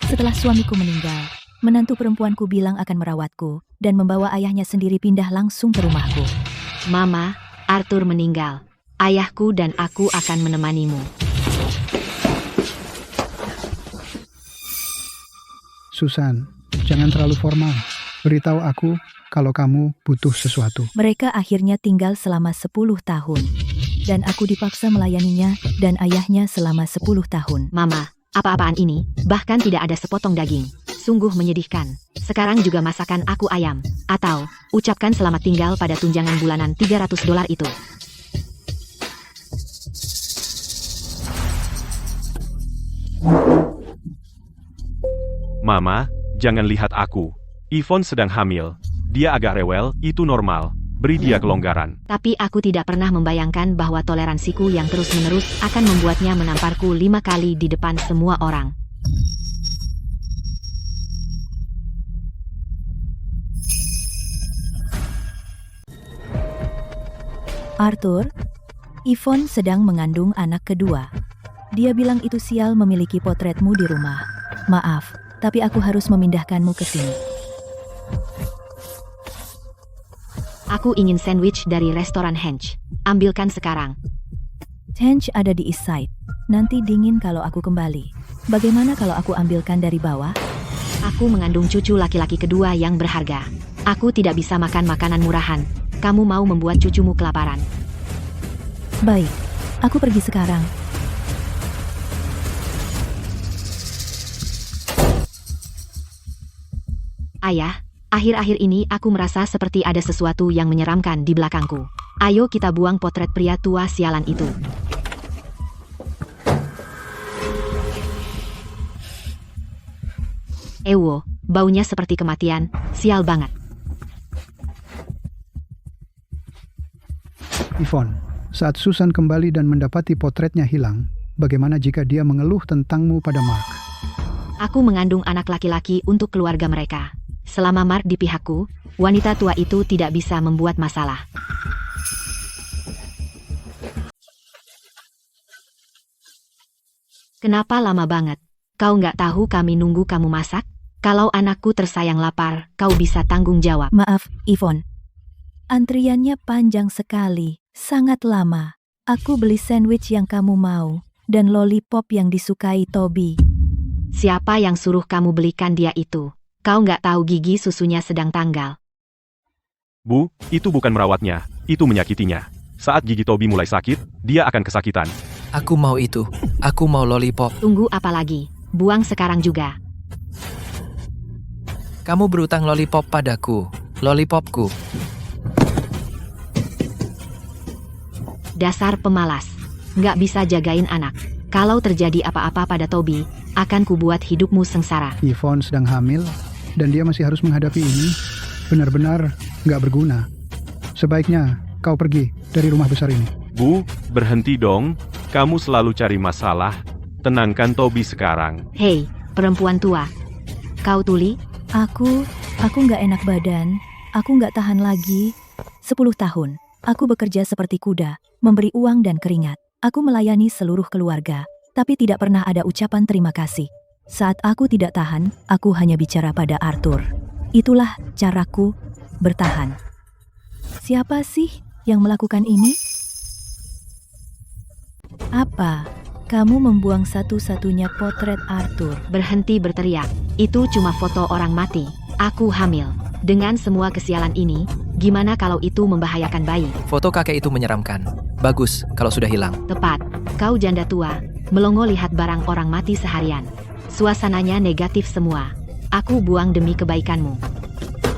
Setelah suamiku meninggal, menantu perempuanku bilang akan merawatku dan membawa ayahnya sendiri pindah langsung ke rumahku. Mama, Arthur meninggal. Ayahku dan aku akan menemanimu. Susan, jangan terlalu formal. Beritahu aku kalau kamu butuh sesuatu. Mereka akhirnya tinggal selama 10 tahun. Dan aku dipaksa melayaninya dan ayahnya selama 10 tahun. Mama, apa-apaan ini? Bahkan tidak ada sepotong daging. Sungguh menyedihkan. Sekarang juga masakan aku ayam. Atau, ucapkan selamat tinggal pada tunjangan bulanan $300 itu. Mama, jangan lihat aku. Yvonne sedang hamil. Dia agak rewel, itu normal. Beri dia kelonggaran. Tapi aku tidak pernah membayangkan bahwa toleransiku yang terus-menerus akan membuatnya menamparku 5 kali di depan semua orang. Arthur, Yvonne sedang mengandung anak kedua. Dia bilang itu sial memiliki potretmu di rumah. Maaf, tapi aku harus memindahkanmu ke sini. Aku ingin sandwich dari restoran Hench. Ambilkan sekarang. Hench ada di East Side. Nanti dingin kalau aku kembali. Bagaimana kalau aku ambilkan dari bawah? Aku mengandung cucu laki-laki kedua yang berharga. Aku tidak bisa makan makanan murahan. Kamu mau membuat cucumu kelaparan. Baik, aku pergi sekarang. Ayah, akhir-akhir ini aku merasa seperti ada sesuatu yang menyeramkan di belakangku. Ayo kita buang potret pria tua sialan itu. Ewo, baunya seperti kematian, sial banget. Yvonne, saat Susan kembali dan mendapati potretnya hilang, bagaimana jika dia mengeluh tentangmu pada Mark? Aku mengandung anak laki-laki untuk keluarga mereka. Selama Mark di pihakku, wanita tua itu tidak bisa membuat masalah. Kenapa lama banget? Kau nggak tahu kami nunggu kamu masak? Kalau anakku tersayang lapar, kau bisa tanggung jawab. Maaf, Yvonne. Antriannya panjang sekali, sangat lama. Aku beli sandwich yang kamu mau, dan lollipop yang disukai Toby. Siapa yang suruh kamu belikan dia itu? Kau nggak tahu gigi susunya sedang tanggal. Bu, itu bukan merawatnya, itu menyakitinya. Saat gigi Toby mulai sakit, dia akan kesakitan. Aku mau itu. Aku mau lollipop. Tunggu apa lagi? Buang sekarang juga. Kamu berutang lollipop padaku. Lollipopku. Dasar pemalas. Nggak bisa jagain anak. Kalau terjadi apa-apa pada Toby, akan kubuat hidupmu sengsara. Yvonne sedang hamil, dan dia masih harus menghadapi ini. Benar-benar nggak berguna. Sebaiknya kau pergi dari rumah besar ini. Bu, berhenti dong. Kamu selalu cari masalah. Tenangkan Toby sekarang. Hei, perempuan tua. Kau tuli? Aku nggak enak badan. Aku nggak tahan lagi. 10 tahun. Aku bekerja seperti kuda, memberi uang dan keringat. Aku melayani seluruh keluarga, tapi tidak pernah ada ucapan terima kasih. Saat aku tidak tahan, aku hanya bicara pada Arthur. Itulah caraku bertahan. Siapa sih yang melakukan ini? Apa? Kamu membuang satu-satunya potret Arthur. Berhenti berteriak. Itu cuma foto orang mati. Aku hamil. Dengan semua kesialan ini, gimana kalau itu membahayakan bayi? Foto kakek itu menyeramkan. Bagus kalau sudah hilang. Tepat. Kau janda tua, melongo lihat barang orang mati seharian. Suasananya negatif semua. Aku buang demi kebaikanmu.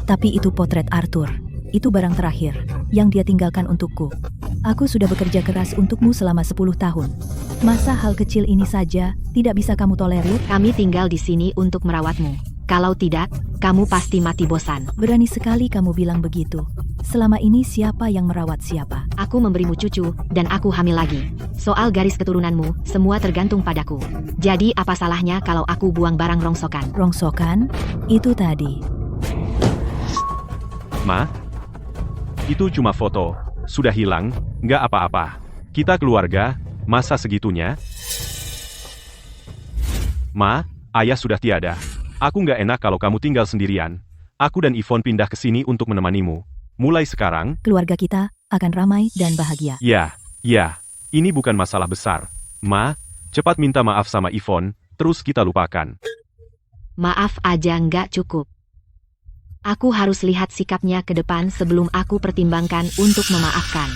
Tapi itu potret Arthur. Itu barang terakhir yang dia tinggalkan untukku. Aku sudah bekerja keras untukmu selama 10 tahun. Masa hal kecil ini saja tidak bisa kamu tolerir? Kami tinggal di sini untuk merawatmu. Kalau tidak, kamu pasti mati bosan. Berani sekali kamu bilang begitu. Selama ini siapa yang merawat siapa? Aku memberimu cucu, dan aku hamil lagi. Soal garis keturunanmu, semua tergantung padaku. Jadi apa salahnya kalau aku buang barang rongsokan? Rongsokan? Itu tadi. Ma? Itu cuma foto. Sudah hilang, nggak apa-apa. Kita keluarga, masa segitunya? Ma, ayah sudah tiada. Aku nggak enak kalau kamu tinggal sendirian. Aku dan Yvonne pindah ke sini untuk menemanimu. Mulai sekarang, Keluarga kita akan ramai dan bahagia. ya, ini bukan masalah besar. Ma, cepat minta maaf sama Yvonne, terus kita lupakan. Maaf aja nggak cukup. Aku harus lihat sikapnya ke depan sebelum aku pertimbangkan untuk memaafkan.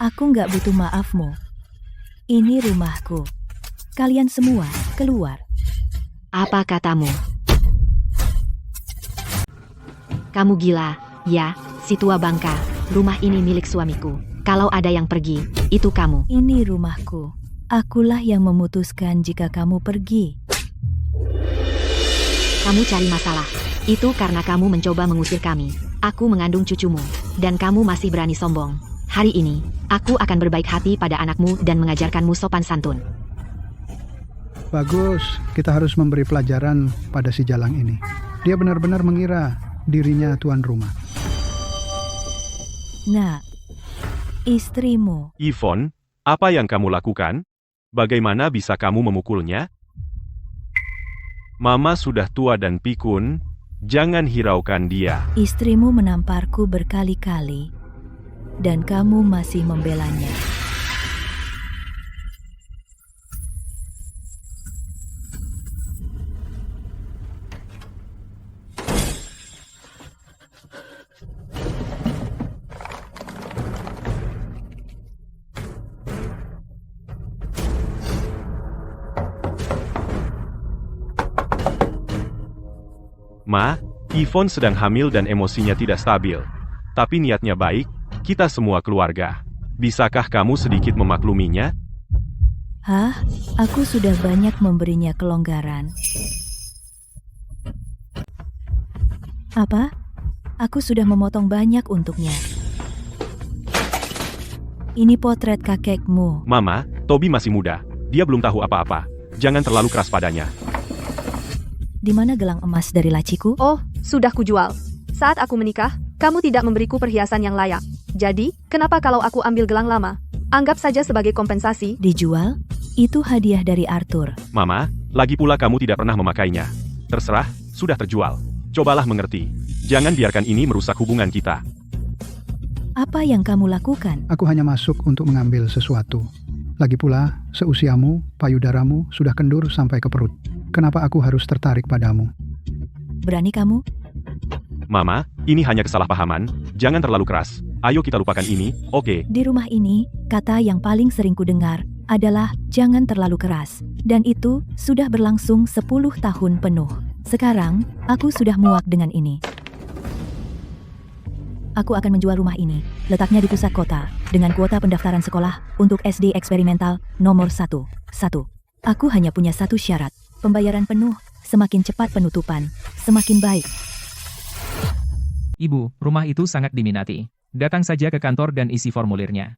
Aku nggak butuh maafmu. Ini rumahku. Kalian semua keluar. Apa katamu? Kamu gila, ya, si tua bangka. Rumah ini milik suamiku. Kalau ada yang pergi, itu kamu. Ini rumahku. Akulah yang memutuskan jika kamu pergi. Kamu cari masalah. Itu karena kamu mencoba mengusir kami. Aku mengandung cucumu. Dan kamu masih berani sombong. Hari ini, aku akan berbaik hati pada anakmu dan mengajarkanmu sopan santun. Bagus, kita harus memberi pelajaran pada si Jalang ini. Dia benar-benar mengira dirinya tuan rumah. Nah, istrimu. Yvonne, apa yang kamu lakukan? Bagaimana bisa kamu memukulnya? Mama sudah tua dan pikun, jangan hiraukan dia. Istrimu menamparku berkali-kali. Dan kamu masih membelanya. Ma, Yvonne sedang hamil dan emosinya tidak stabil. Tapi niatnya baik, kita semua keluarga. Bisakah kamu sedikit memakluminya? Hah? Aku sudah banyak memberinya kelonggaran. Apa? Aku sudah memotong banyak untuknya. Ini potret kakekmu. Mama, Toby masih muda. Dia belum tahu apa-apa. Jangan terlalu keras padanya. Di mana gelang emas dari laciku? Oh, sudah kujual. Saat aku menikah, kamu tidak memberiku perhiasan yang layak. Jadi, kenapa kalau aku ambil gelang lama? Anggap saja sebagai kompensasi. Dijual? Itu hadiah dari Arthur. Mama, lagi pula kamu tidak pernah memakainya. Terserah, sudah terjual. Cobalah mengerti. Jangan biarkan ini merusak hubungan kita. Apa yang kamu lakukan? Aku hanya masuk untuk mengambil sesuatu. Lagi pula, seusiamu, payudaramu sudah kendur sampai ke perut. Kenapa aku harus tertarik padamu? Berani kamu? Mama, ini hanya kesalahpahaman. Jangan terlalu keras. Ayo kita lupakan ini, oke? Di rumah ini, kata yang paling sering kudengar adalah jangan terlalu keras. Dan itu sudah berlangsung 10 tahun penuh. Sekarang, aku sudah muak dengan ini. Aku akan menjual rumah ini. Letaknya di pusat kota, dengan kuota pendaftaran sekolah untuk SD eksperimental nomor 1. Aku hanya punya satu syarat. Pembayaran penuh, semakin cepat penutupan, semakin baik. Ibu, rumah itu sangat diminati. Datang saja ke kantor dan isi formulirnya.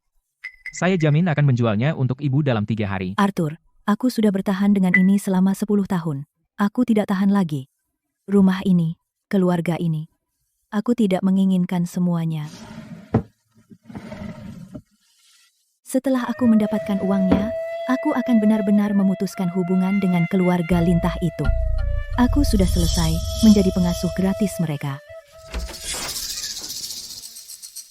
Saya jamin akan menjualnya untuk ibu dalam 3 hari. Arthur, aku sudah bertahan dengan ini selama 10 tahun. Aku tidak tahan lagi. Rumah ini, keluarga ini. Aku tidak menginginkan semuanya. Setelah aku mendapatkan uangnya, aku akan benar-benar memutuskan hubungan dengan keluarga lintah itu. Aku sudah selesai menjadi pengasuh gratis mereka.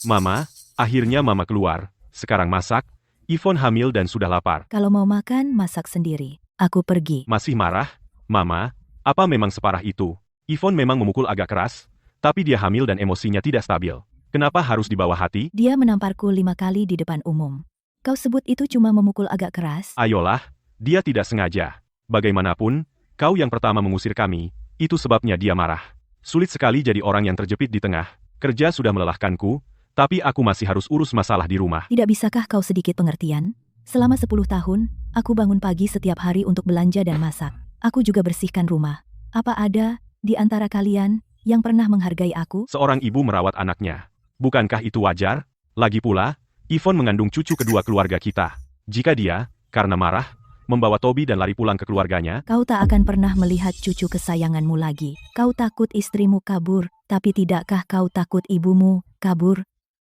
Mama, akhirnya Mama keluar. Sekarang masak. Yvonne hamil dan sudah lapar. Kalau mau makan, masak sendiri. Aku pergi. Masih marah? Mama, apa memang separah itu? Yvonne memang memukul agak keras, tapi dia hamil dan emosinya tidak stabil. Kenapa harus dibawa hati? Dia menamparku 5 kali di depan umum. Kau sebut itu cuma memukul agak keras? Ayolah, dia tidak sengaja. Bagaimanapun, kau yang pertama mengusir kami, itu sebabnya dia marah. Sulit sekali jadi orang yang terjepit di tengah. Kerja sudah melelahkanku, tapi aku masih harus urus masalah di rumah. Tidak bisakah kau sedikit pengertian? Selama 10 tahun, aku bangun pagi setiap hari untuk belanja dan masak. Aku juga bersihkan rumah. Apa ada di antara kalian yang pernah menghargai aku? Seorang ibu merawat anaknya. Bukankah itu wajar? Lagi pula, Yvonne mengandung cucu kedua keluarga kita. Jika dia, karena marah, membawa Toby dan lari pulang ke keluarganya, Kau tak akan pernah melihat cucu kesayanganmu lagi. Kau takut istrimu kabur, tapi tidakkah kau takut ibumu kabur?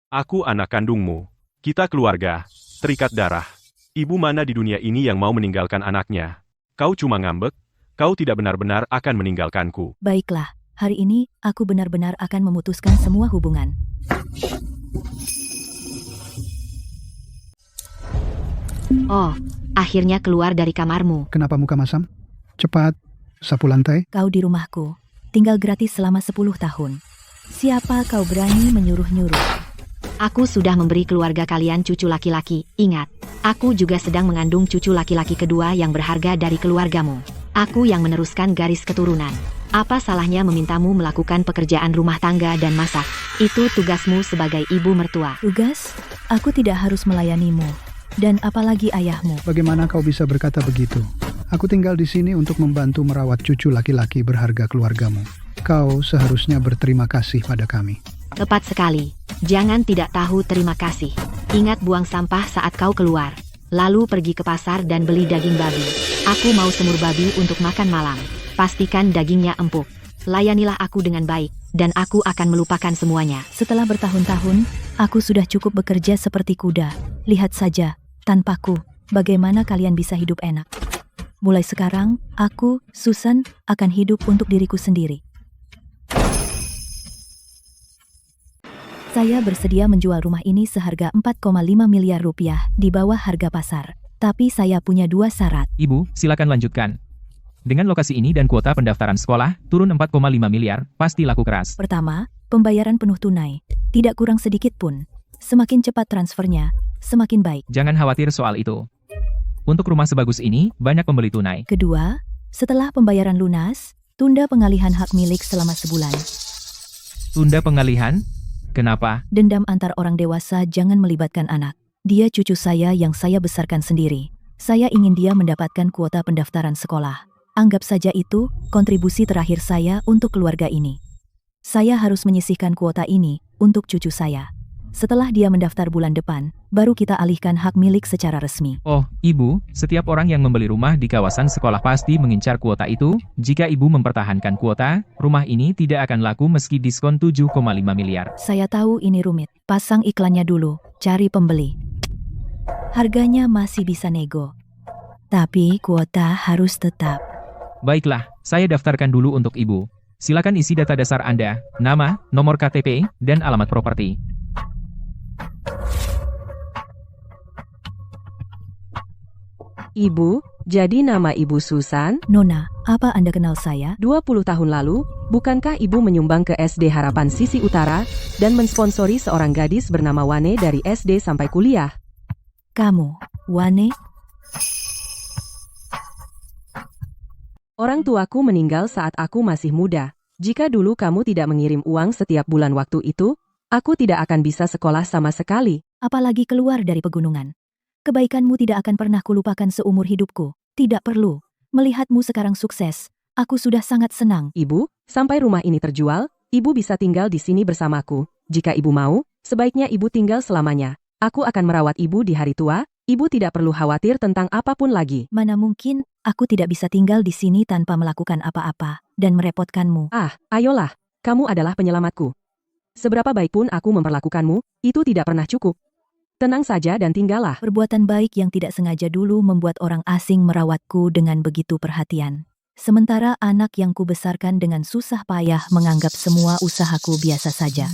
aku anak kandungmu. Kita keluarga, terikat darah. Ibu mana di dunia ini yang mau meninggalkan anaknya? Kau cuma ngambek, kau tidak benar-benar akan meninggalkanku. Baiklah, hari ini aku benar-benar akan memutuskan semua hubungan. Oh, akhirnya keluar dari kamarmu. Kenapa muka masam? Cepat, sapu lantai. Kau di rumahku, tinggal gratis selama 10 tahun. Siapa kau berani menyuruh-nyuruh? Aku sudah memberi keluarga kalian cucu laki-laki. Ingat, aku juga sedang mengandung cucu laki-laki kedua yang berharga dari keluargamu. Aku yang meneruskan garis keturunan. Apa salahnya memintamu melakukan pekerjaan rumah tangga dan masak? Itu tugasmu sebagai ibu mertua. Tugas? Aku tidak harus melayanimu. Dan apalagi ayahmu. Bagaimana kau bisa berkata begitu? Aku tinggal di sini untuk membantu merawat cucu laki-laki berharga keluargamu. Kau seharusnya berterima kasih pada kami. Tepat sekali. Jangan tidak tahu terima kasih. Ingat buang sampah saat kau keluar. Lalu pergi ke pasar dan beli daging babi. Aku mau semur babi untuk makan malam. Pastikan dagingnya empuk. Layanilah aku dengan baik, dan aku akan melupakan semuanya. Setelah bertahun-tahun, aku sudah cukup bekerja seperti kuda. Lihat saja, tanpaku, bagaimana kalian bisa hidup enak. Mulai sekarang, aku, Susan, akan hidup untuk diriku sendiri. Saya bersedia menjual rumah ini seharga 4,5 miliar rupiah di bawah harga pasar. Tapi saya punya 2 syarat. Ibu, silakan lanjutkan. Dengan lokasi ini dan kuota pendaftaran sekolah, turun 4,5 miliar, pasti laku keras. Pertama, pembayaran penuh tunai. Tidak kurang sedikit pun. Semakin cepat transfernya, semakin baik. Jangan khawatir soal itu. Untuk rumah sebagus ini, banyak pembeli tunai. Kedua, setelah pembayaran lunas, tunda pengalihan hak milik selama sebulan. Tunda pengalihan? Kenapa? Dendam antar orang dewasa jangan melibatkan anak. Dia cucu saya yang saya besarkan sendiri. Saya ingin dia mendapatkan kuota pendaftaran sekolah. Anggap saja itu kontribusi terakhir saya untuk keluarga ini. Saya harus menyisihkan kuota ini untuk cucu saya. Setelah dia mendaftar bulan depan, baru kita alihkan hak milik secara resmi. Oh, Ibu, setiap orang yang membeli rumah di kawasan sekolah pasti mengincar kuota itu. Jika Ibu mempertahankan kuota, rumah ini tidak akan laku meski diskon 7,5 miliar. Saya tahu ini rumit. Pasang iklannya dulu, cari pembeli. Harganya masih bisa nego. Tapi kuota harus tetap. Baiklah, saya daftarkan dulu untuk Ibu. Silakan isi data dasar Anda, nama, nomor KTP, dan alamat properti. Ibu, jadi nama Ibu Susan? Nona, apa Anda kenal saya? 20 tahun lalu, bukankah Ibu menyumbang ke SD Harapan Sisi Utara dan mensponsori seorang gadis bernama Wane dari SD sampai kuliah? Kamu, Wane? Orang tuaku meninggal saat aku masih muda. Jika dulu kamu tidak mengirim uang setiap bulan waktu itu, aku tidak akan bisa sekolah sama sekali. Apalagi keluar dari pegunungan. Kebaikanmu tidak akan pernah kulupakan seumur hidupku. Tidak perlu. Melihatmu sekarang sukses, aku sudah sangat senang. Ibu, sampai rumah ini terjual, Ibu bisa tinggal di sini bersamaku. Jika Ibu mau, sebaiknya Ibu tinggal selamanya. Aku akan merawat Ibu di hari tua. Ibu tidak perlu khawatir tentang apapun lagi. Mana mungkin, aku tidak bisa tinggal di sini tanpa melakukan apa-apa dan merepotkanmu. Ayolah, kamu adalah penyelamatku. Seberapa baik pun aku memperlakukanmu, itu tidak pernah cukup. Tenang saja dan tinggallah. Perbuatan baik yang tidak sengaja dulu membuat orang asing merawatku dengan begitu perhatian. Sementara anak yang kubesarkan dengan susah payah menganggap semua usahaku biasa saja.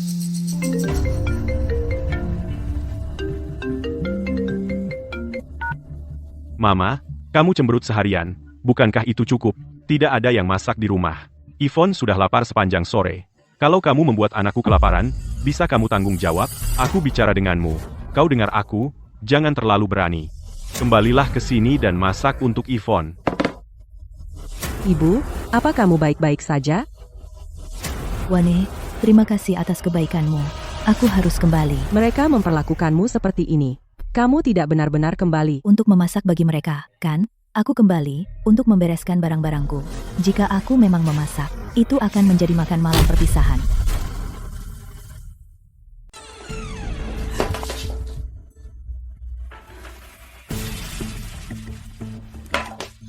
Mama, kamu cemberut seharian. Bukankah itu cukup? Tidak ada yang masak di rumah. Yvonne sudah lapar sepanjang sore. Kalau kamu membuat anakku kelaparan, bisa kamu tanggung jawab? Aku bicara denganmu. Kau dengar aku? Jangan terlalu berani. Kembalilah ke sini dan masak untuk Yvonne. Ibu, apa kamu baik-baik saja? Wane, terima kasih atas kebaikanmu. Aku harus kembali. Mereka memperlakukanmu seperti ini. Kamu tidak benar-benar kembali. Untuk memasak bagi mereka, kan? Aku kembali untuk membereskan barang-barangku. Jika aku memang memasak, itu akan menjadi makan malam perpisahan.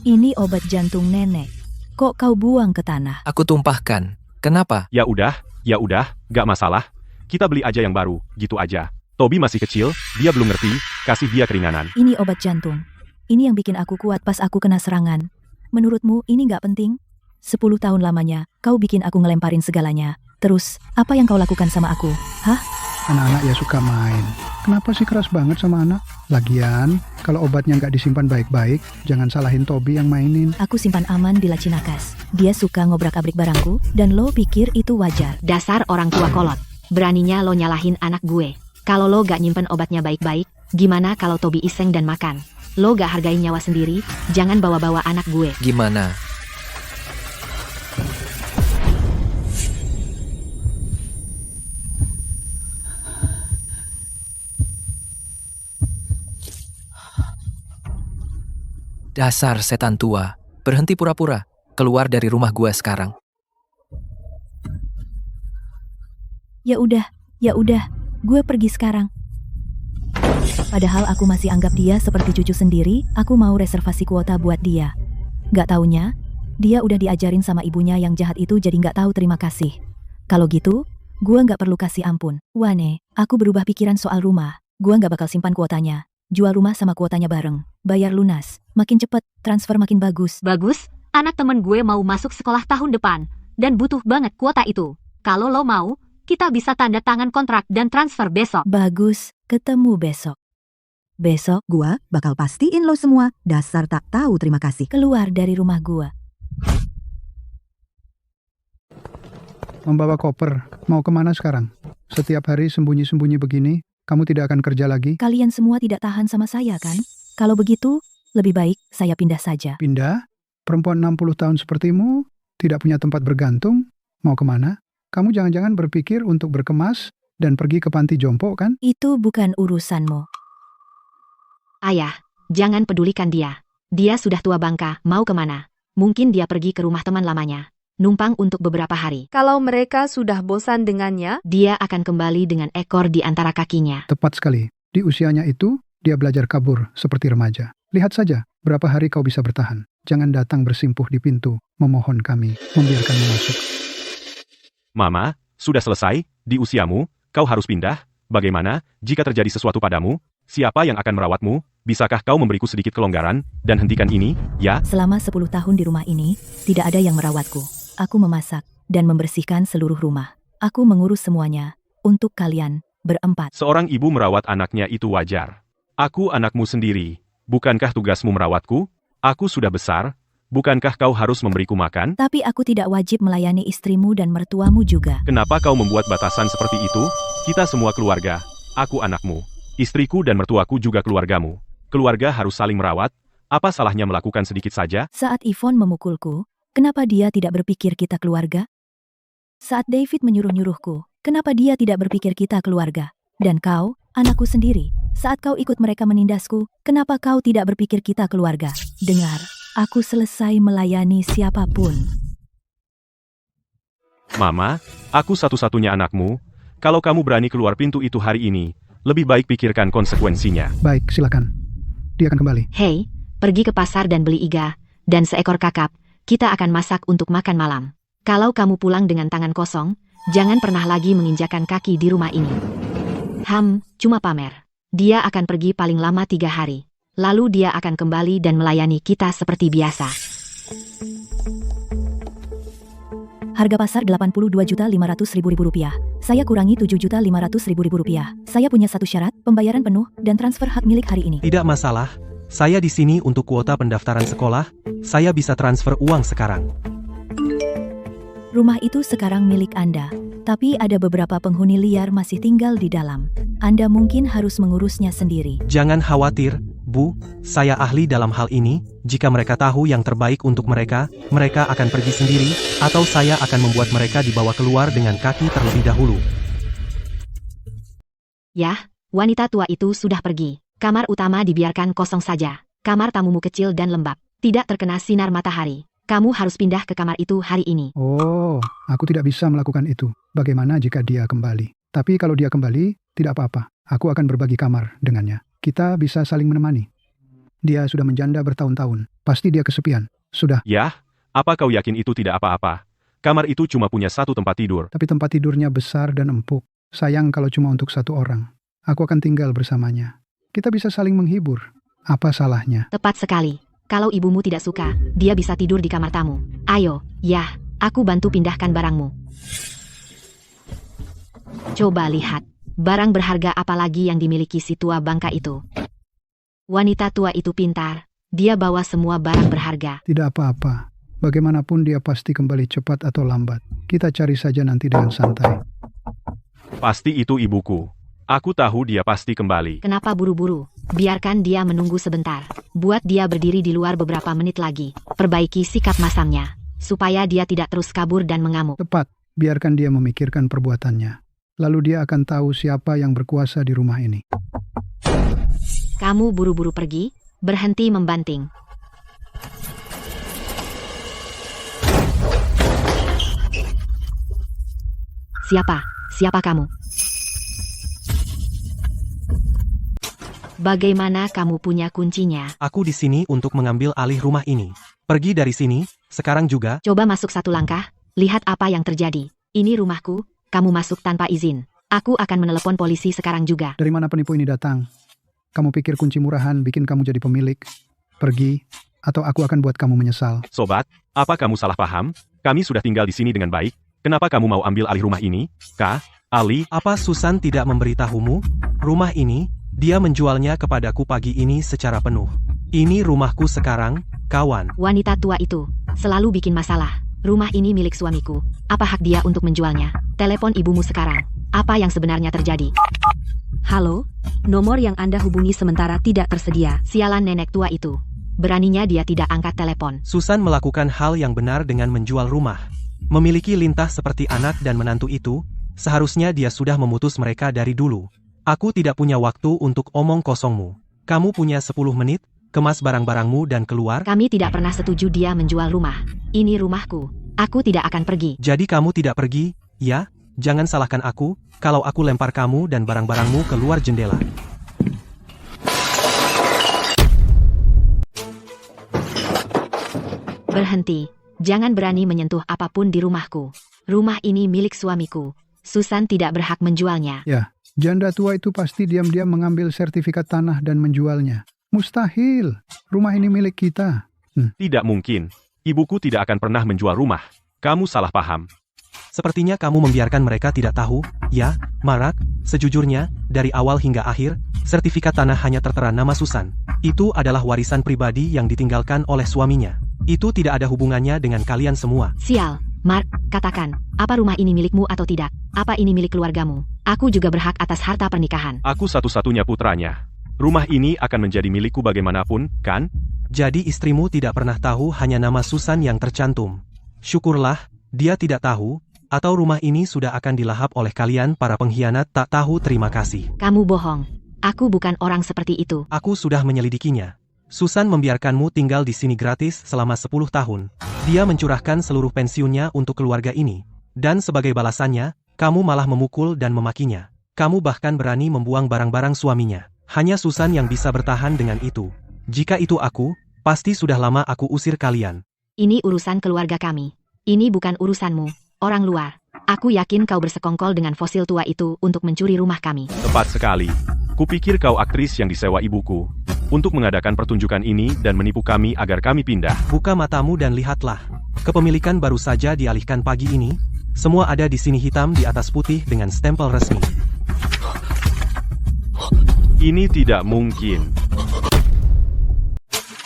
Ini obat jantung nenek. Kok kau buang ke tanah? Aku tumpahkan. Kenapa? Ya udah, gak masalah. Kita beli aja yang baru, gitu aja. Toby masih kecil, dia belum ngerti, kasih dia keringanan. Ini obat jantung. Ini yang bikin aku kuat pas aku kena serangan. Menurutmu ini nggak penting? 10 tahun lamanya, kau bikin aku ngelemparin segalanya. Terus, apa yang kau lakukan sama aku? Hah? Anak-anak ya suka main. Kenapa sih keras banget sama anak? Lagian, kalau obatnya nggak disimpan baik-baik, jangan salahin Toby yang mainin. Aku simpan aman di laci nakas. Dia suka ngobrak-abrik barangku, dan lo pikir itu wajar. Dasar orang tua kolot. Beraninya lo nyalahin anak gue. Kalau lo gak nyimpen obatnya baik-baik, gimana kalau Toby iseng dan makan? Lo gak hargain nyawa sendiri, jangan bawa-bawa anak gue. Gimana? Dasar setan tua. Berhenti pura-pura. Keluar dari rumah gua sekarang. Ya udah, gue pergi sekarang. Padahal aku masih anggap dia seperti cucu sendiri, aku mau reservasi kuota buat dia. Gak taunya, dia udah diajarin sama ibunya yang jahat itu jadi gak tahu terima kasih. Kalau gitu, gue gak perlu kasih ampun. Wane, aku berubah pikiran soal rumah. Gue gak bakal simpan kuotanya. Jual rumah sama kuotanya bareng. Bayar lunas. Makin cepet, transfer makin bagus. Bagus, anak temen gue mau masuk sekolah tahun depan, dan butuh banget kuota itu. Kalau lo mau, kita bisa tanda tangan kontrak dan transfer besok. Bagus, ketemu besok. Besok, Gua bakal pastiin lo semua, dasar tak tahu terima kasih. keluar dari rumah gue. Membawa koper, mau kemana sekarang? Setiap hari sembunyi-sembunyi begini, kamu tidak akan kerja lagi? Kalian semua tidak tahan sama saya kan? Kalau begitu, lebih baik saya pindah saja. Pindah? Perempuan 60 tahun sepertimu, tidak punya tempat bergantung, mau kemana? Kamu jangan-jangan berpikir untuk berkemas dan pergi ke panti jompo kan? Itu bukan urusanmu. Ayah, jangan pedulikan dia. Dia sudah tua bangka, mau kemana? Mungkin dia pergi ke rumah teman lamanya. Numpang untuk beberapa hari. Kalau mereka sudah bosan dengannya, Dia akan kembali dengan ekor di antara kakinya. Tepat sekali. Di usianya itu, dia belajar kabur seperti remaja. Lihat saja, berapa hari kau bisa bertahan. Jangan datang bersimpuh di pintu, memohon kami, membiarkanmu masuk. Mama, sudah selesai, di usiamu, kau harus pindah. Bagaimana, jika terjadi sesuatu padamu? Siapa yang akan merawatmu? Bisakah kau memberiku sedikit kelonggaran, dan hentikan ini, ya? Selama 10 tahun di rumah ini, tidak ada yang merawatku. Aku memasak, dan membersihkan seluruh rumah. Aku mengurus semuanya, untuk kalian, berempat. Seorang ibu merawat anaknya itu wajar. Aku anakmu sendiri. Bukankah tugasmu merawatku? Aku sudah besar. Bukankah kau harus memberiku makan? Tapi aku tidak wajib melayani istrimu dan mertuamu juga. Kenapa kau membuat batasan seperti itu? Kita semua keluarga. Aku anakmu. Istriku dan mertuaku juga keluargamu. Keluarga harus saling merawat. Apa salahnya melakukan sedikit saja? Saat Yvonne memukulku, kenapa dia tidak berpikir kita keluarga? Saat David menyuruh-nyuruhku, kenapa dia tidak berpikir kita keluarga? Dan kau, anakku sendiri, saat kau ikut mereka menindasku, kenapa kau tidak berpikir kita keluarga? Dengar, aku selesai melayani siapapun. Mama, aku satu-satunya anakmu. Kalau kamu berani keluar pintu itu hari ini, lebih baik pikirkan konsekuensinya. Baik, silakan. Dia akan kembali. Hei, pergi ke pasar dan beli iga, dan seekor kakap. Kita akan masak untuk makan malam. Kalau kamu pulang dengan tangan kosong, jangan pernah lagi menginjakan kaki di rumah ini. Cuma pamer. Dia akan pergi paling lama 3 hari. Lalu dia akan kembali dan melayani kita seperti biasa. Harga pasar Rp82.500.000. Saya kurangi Rp7.500.000. Saya punya satu syarat, pembayaran penuh, dan transfer hak milik hari ini. Tidak masalah. Saya di sini untuk kuota pendaftaran sekolah. Saya bisa transfer uang sekarang. Rumah itu sekarang milik Anda, tapi ada beberapa penghuni liar masih tinggal di dalam. Anda mungkin harus mengurusnya sendiri. Jangan khawatir, Bu. Saya ahli dalam hal ini. Jika mereka tahu yang terbaik untuk mereka, mereka akan pergi sendiri, atau saya akan membuat mereka dibawa keluar dengan kaki terlebih dahulu. Yah, wanita tua itu sudah pergi. Kamar utama dibiarkan kosong saja. Kamar tamumu kecil dan lembab, tidak terkena sinar matahari. Kamu harus pindah ke kamar itu hari ini. Oh, aku tidak bisa melakukan itu. Bagaimana jika dia kembali? Tapi kalau dia kembali, tidak apa-apa. Aku akan berbagi kamar dengannya. Kita bisa saling menemani. Dia sudah menjanda bertahun-tahun. Pasti dia kesepian. Sudah. Yah, apa kau yakin itu tidak apa-apa? Kamar itu cuma punya satu tempat tidur. Tapi tempat tidurnya besar dan empuk. Sayang kalau cuma untuk satu orang. Aku akan tinggal bersamanya. Kita bisa saling menghibur. Apa salahnya? Tepat sekali. Kalau ibumu tidak suka, dia bisa tidur di kamar tamu. Ayo, ya, aku bantu pindahkan barangmu. Coba lihat, barang berharga apa lagi yang dimiliki si tua bangka itu. Wanita tua itu pintar, dia bawa semua barang berharga. Tidak apa-apa. Bagaimanapun dia pasti kembali cepat atau lambat. Kita cari saja nanti dengan santai. Pasti itu ibuku. Aku tahu dia pasti kembali. Kenapa buru-buru? Biarkan dia menunggu sebentar. Buat dia berdiri di luar beberapa menit lagi. Perbaiki sikap masamnya, supaya dia tidak terus kabur dan mengamuk. Tepat, biarkan dia memikirkan perbuatannya. Lalu dia akan tahu siapa yang berkuasa di rumah ini. Kamu buru-buru pergi, berhenti membanting. Siapa kamu? Bagaimana kamu punya kuncinya? Aku di sini untuk mengambil alih rumah ini. Pergi dari sini, sekarang juga. Coba masuk satu langkah, lihat apa yang terjadi. Ini rumahku, kamu masuk tanpa izin. Aku akan menelepon polisi sekarang juga. Dari mana penipu ini datang? Kamu pikir kunci murahan bikin kamu jadi pemilik? Pergi, atau aku akan buat kamu menyesal. Sobat, apa kamu salah paham? Kami sudah tinggal di sini dengan baik. Kenapa kamu mau ambil alih rumah ini? Kak, Ali? Apa Susan tidak memberitahumu? Rumah ini, dia menjualnya kepadaku pagi ini secara penuh. Ini rumahku sekarang, kawan. Wanita tua itu selalu bikin masalah. Rumah ini milik suamiku. Apa hak dia untuk menjualnya? Telepon ibumu sekarang. Apa yang sebenarnya terjadi? Halo, nomor yang Anda hubungi sementara tidak tersedia. Sialan nenek tua itu. Beraninya dia tidak angkat telepon. Susan melakukan hal yang benar dengan menjual rumah. Memiliki lintah seperti anak dan menantu itu, seharusnya dia sudah memutus mereka dari dulu. Aku tidak punya waktu untuk omong kosongmu. Kamu punya 10 menit, kemas barang-barangmu dan keluar. Kami tidak pernah setuju dia menjual rumah. Ini rumahku. Aku tidak akan pergi. Jadi kamu tidak pergi, ya? Jangan salahkan aku, kalau aku lempar kamu dan barang-barangmu keluar jendela. Berhenti. Jangan berani menyentuh apapun di rumahku. Rumah ini milik suamiku. Susan tidak berhak menjualnya. Ya, janda tua itu pasti diam-diam mengambil sertifikat tanah dan menjualnya. Mustahil. Rumah ini milik kita. Tidak mungkin. Ibuku tidak akan pernah menjual rumah. Kamu salah paham. Sepertinya kamu membiarkan mereka tidak tahu, ya, Marak. Sejujurnya, dari awal hingga akhir, sertifikat tanah hanya tertera nama Susan. Itu adalah warisan pribadi yang ditinggalkan oleh suaminya. Itu tidak ada hubungannya dengan kalian semua. Sial, Mark, katakan, apa rumah ini milikmu atau tidak? Apa ini milik keluargamu? Aku juga berhak atas harta pernikahan. Aku satu-satunya putranya. Rumah ini akan menjadi milikku bagaimanapun, kan? Jadi istrimu tidak pernah tahu hanya nama Susan yang tercantum. Syukurlah, dia tidak tahu, atau rumah ini sudah akan dilahap oleh kalian para pengkhianat tak tahu terima kasih. Kamu bohong. Aku bukan orang seperti itu. Aku sudah menyelidikinya. Susan membiarkanmu tinggal di sini gratis selama 10 tahun. Dia mencurahkan seluruh pensiunnya untuk keluarga ini. Dan sebagai balasannya, kamu malah memukul dan memakinya. Kamu bahkan berani membuang barang-barang suaminya. Hanya Susan yang bisa bertahan dengan itu. Jika itu aku, pasti sudah lama aku usir kalian. Ini urusan keluarga kami. Ini bukan urusanmu, orang luar. Aku yakin kau bersekongkol dengan fosil tua itu untuk mencuri rumah kami. Tepat sekali. Kupikir kau aktris yang disewa ibuku untuk mengadakan pertunjukan ini dan menipu kami agar kami pindah. Buka matamu dan lihatlah. Kepemilikan baru saja dialihkan pagi ini. Semua ada di sini hitam di atas putih dengan stempel resmi. Ini tidak mungkin.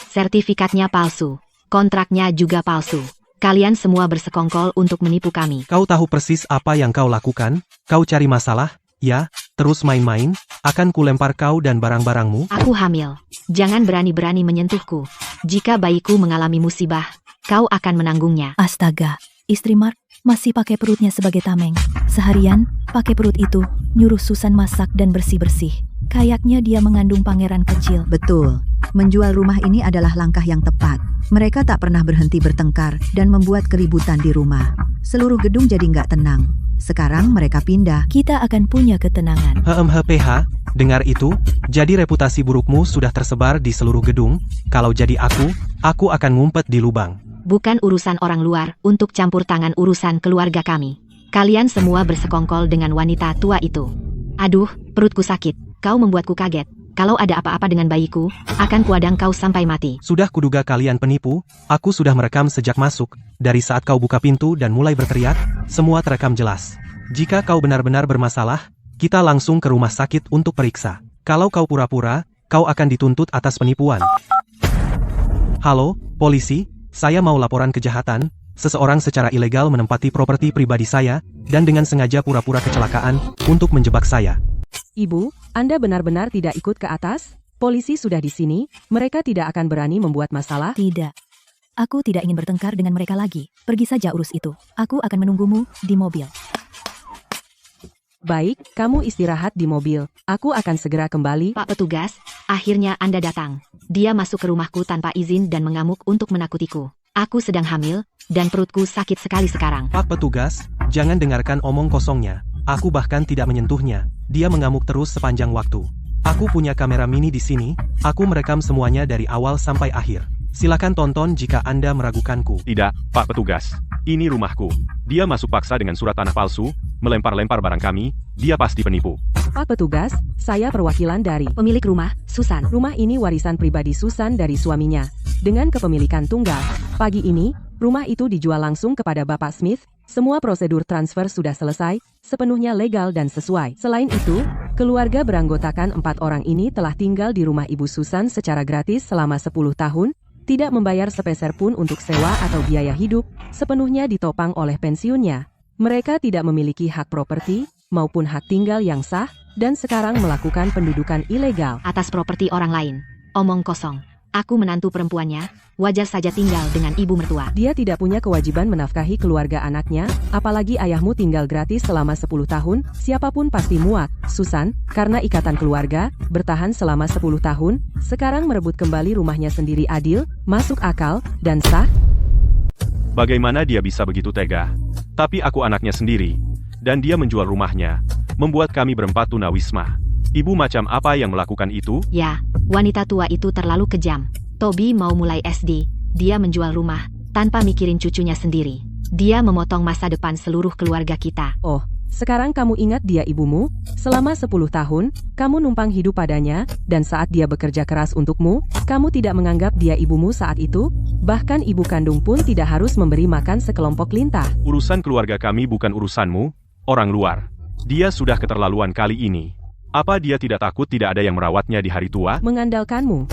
Sertifikatnya palsu. Kontraknya juga palsu. Kalian semua bersekongkol untuk menipu kami. Kau tahu persis apa yang kau lakukan? Kau cari masalah? Ya, terus main-main, akan kulempar kau dan barang-barangmu. Aku hamil. Jangan berani-berani menyentuhku. Jika bayiku mengalami musibah, kau akan menanggungnya. Astaga, istri Mark masih pakai perutnya sebagai tameng. Seharian, pakai perut itu, nyuruh Susan masak dan bersih-bersih. Kayaknya dia mengandung pangeran kecil. Betul. Menjual rumah ini adalah langkah yang tepat. Mereka tak pernah berhenti bertengkar dan membuat keributan di rumah. Seluruh gedung jadi nggak tenang. Sekarang mereka pindah. Kita akan punya ketenangan. PH, dengar itu? Jadi reputasi burukmu sudah tersebar di seluruh gedung. Kalau jadi aku akan ngumpet di lubang. Bukan urusan orang luar untuk campur tangan urusan keluarga kami. Kalian semua bersekongkol dengan wanita tua itu. Aduh, perutku sakit. Kau membuatku kaget. Kalau ada apa-apa dengan bayiku, akan kuadang kau sampai mati. Sudah kuduga kalian penipu, aku sudah merekam sejak masuk, dari saat kau buka pintu dan mulai berteriak, semua terekam jelas. Jika kau benar-benar bermasalah, kita langsung ke rumah sakit untuk periksa. Kalau kau pura-pura, kau akan dituntut atas penipuan. Halo, polisi, saya mau laporan kejahatan. Seseorang secara ilegal menempati properti pribadi saya, dan dengan sengaja pura-pura kecelakaan, untuk menjebak saya. Ibu, Anda benar-benar tidak ikut ke atas? Polisi sudah di sini, mereka tidak akan berani membuat masalah? Tidak. Aku tidak ingin bertengkar dengan mereka lagi. Pergi saja urus itu. Aku akan menunggumu di mobil. Baik, kamu istirahat di mobil. Aku akan segera kembali. Pak petugas, akhirnya Anda datang. Dia masuk ke rumahku tanpa izin dan mengamuk untuk menakutiku. Aku sedang hamil, dan perutku sakit sekali sekarang. Pak petugas, jangan dengarkan omong kosongnya. Aku bahkan tidak menyentuhnya. Dia mengamuk terus sepanjang waktu. Aku punya kamera mini di sini, aku merekam semuanya dari awal sampai akhir. Silakan tonton jika Anda meragukanku. Tidak, Pak Petugas. Ini rumahku. Dia masuk paksa dengan surat tanah palsu, melempar-lempar barang kami, dia pasti penipu. Pak petugas, saya perwakilan dari Pemilik rumah, Susan. rumah ini warisan pribadi Susan dari suaminya. Dengan kepemilikan tunggal, pagi ini, rumah itu dijual langsung kepada Bapak Smith. Semua prosedur transfer sudah selesai, sepenuhnya legal dan sesuai. Selain itu, keluarga beranggotakan 4 orang ini telah tinggal di rumah Ibu Susan secara gratis selama 10 tahun, tidak membayar sepeser pun untuk sewa atau biaya hidup, sepenuhnya ditopang oleh pensiunnya. Mereka tidak memiliki hak properti, maupun hak tinggal yang sah, dan sekarang melakukan pendudukan ilegal Atas properti orang lain. Omong kosong. Aku menantu perempuannya, wajar saja tinggal dengan ibu mertua. Dia tidak punya kewajiban menafkahi keluarga anaknya, apalagi ayahmu tinggal gratis selama 10 tahun, siapapun pasti muak. Susan, karena ikatan keluarga, bertahan selama 10 tahun, sekarang merebut kembali rumahnya sendiri adil, masuk akal, dan sah. Bagaimana dia bisa begitu tega? Tapi aku anaknya sendiri, dan dia menjual rumahnya, membuat kami berempat tunawisma. Ibu macam apa yang melakukan itu? Ya, wanita tua itu terlalu kejam. Toby mau mulai SD, dia menjual rumah, tanpa mikirin cucunya sendiri. Dia memotong masa depan seluruh keluarga kita. Oh, sekarang kamu ingat dia ibumu? Selama 10 tahun, kamu numpang hidup padanya, dan saat dia bekerja keras untukmu, kamu tidak menganggap dia ibumu saat itu? Bahkan ibu kandung pun tidak harus memberi makan sekelompok lintah. Urusan keluarga kami bukan urusanmu, orang luar. Dia sudah keterlaluan kali ini. Apa dia tidak takut tidak ada yang merawatnya di hari tua? Mengandalkanmu.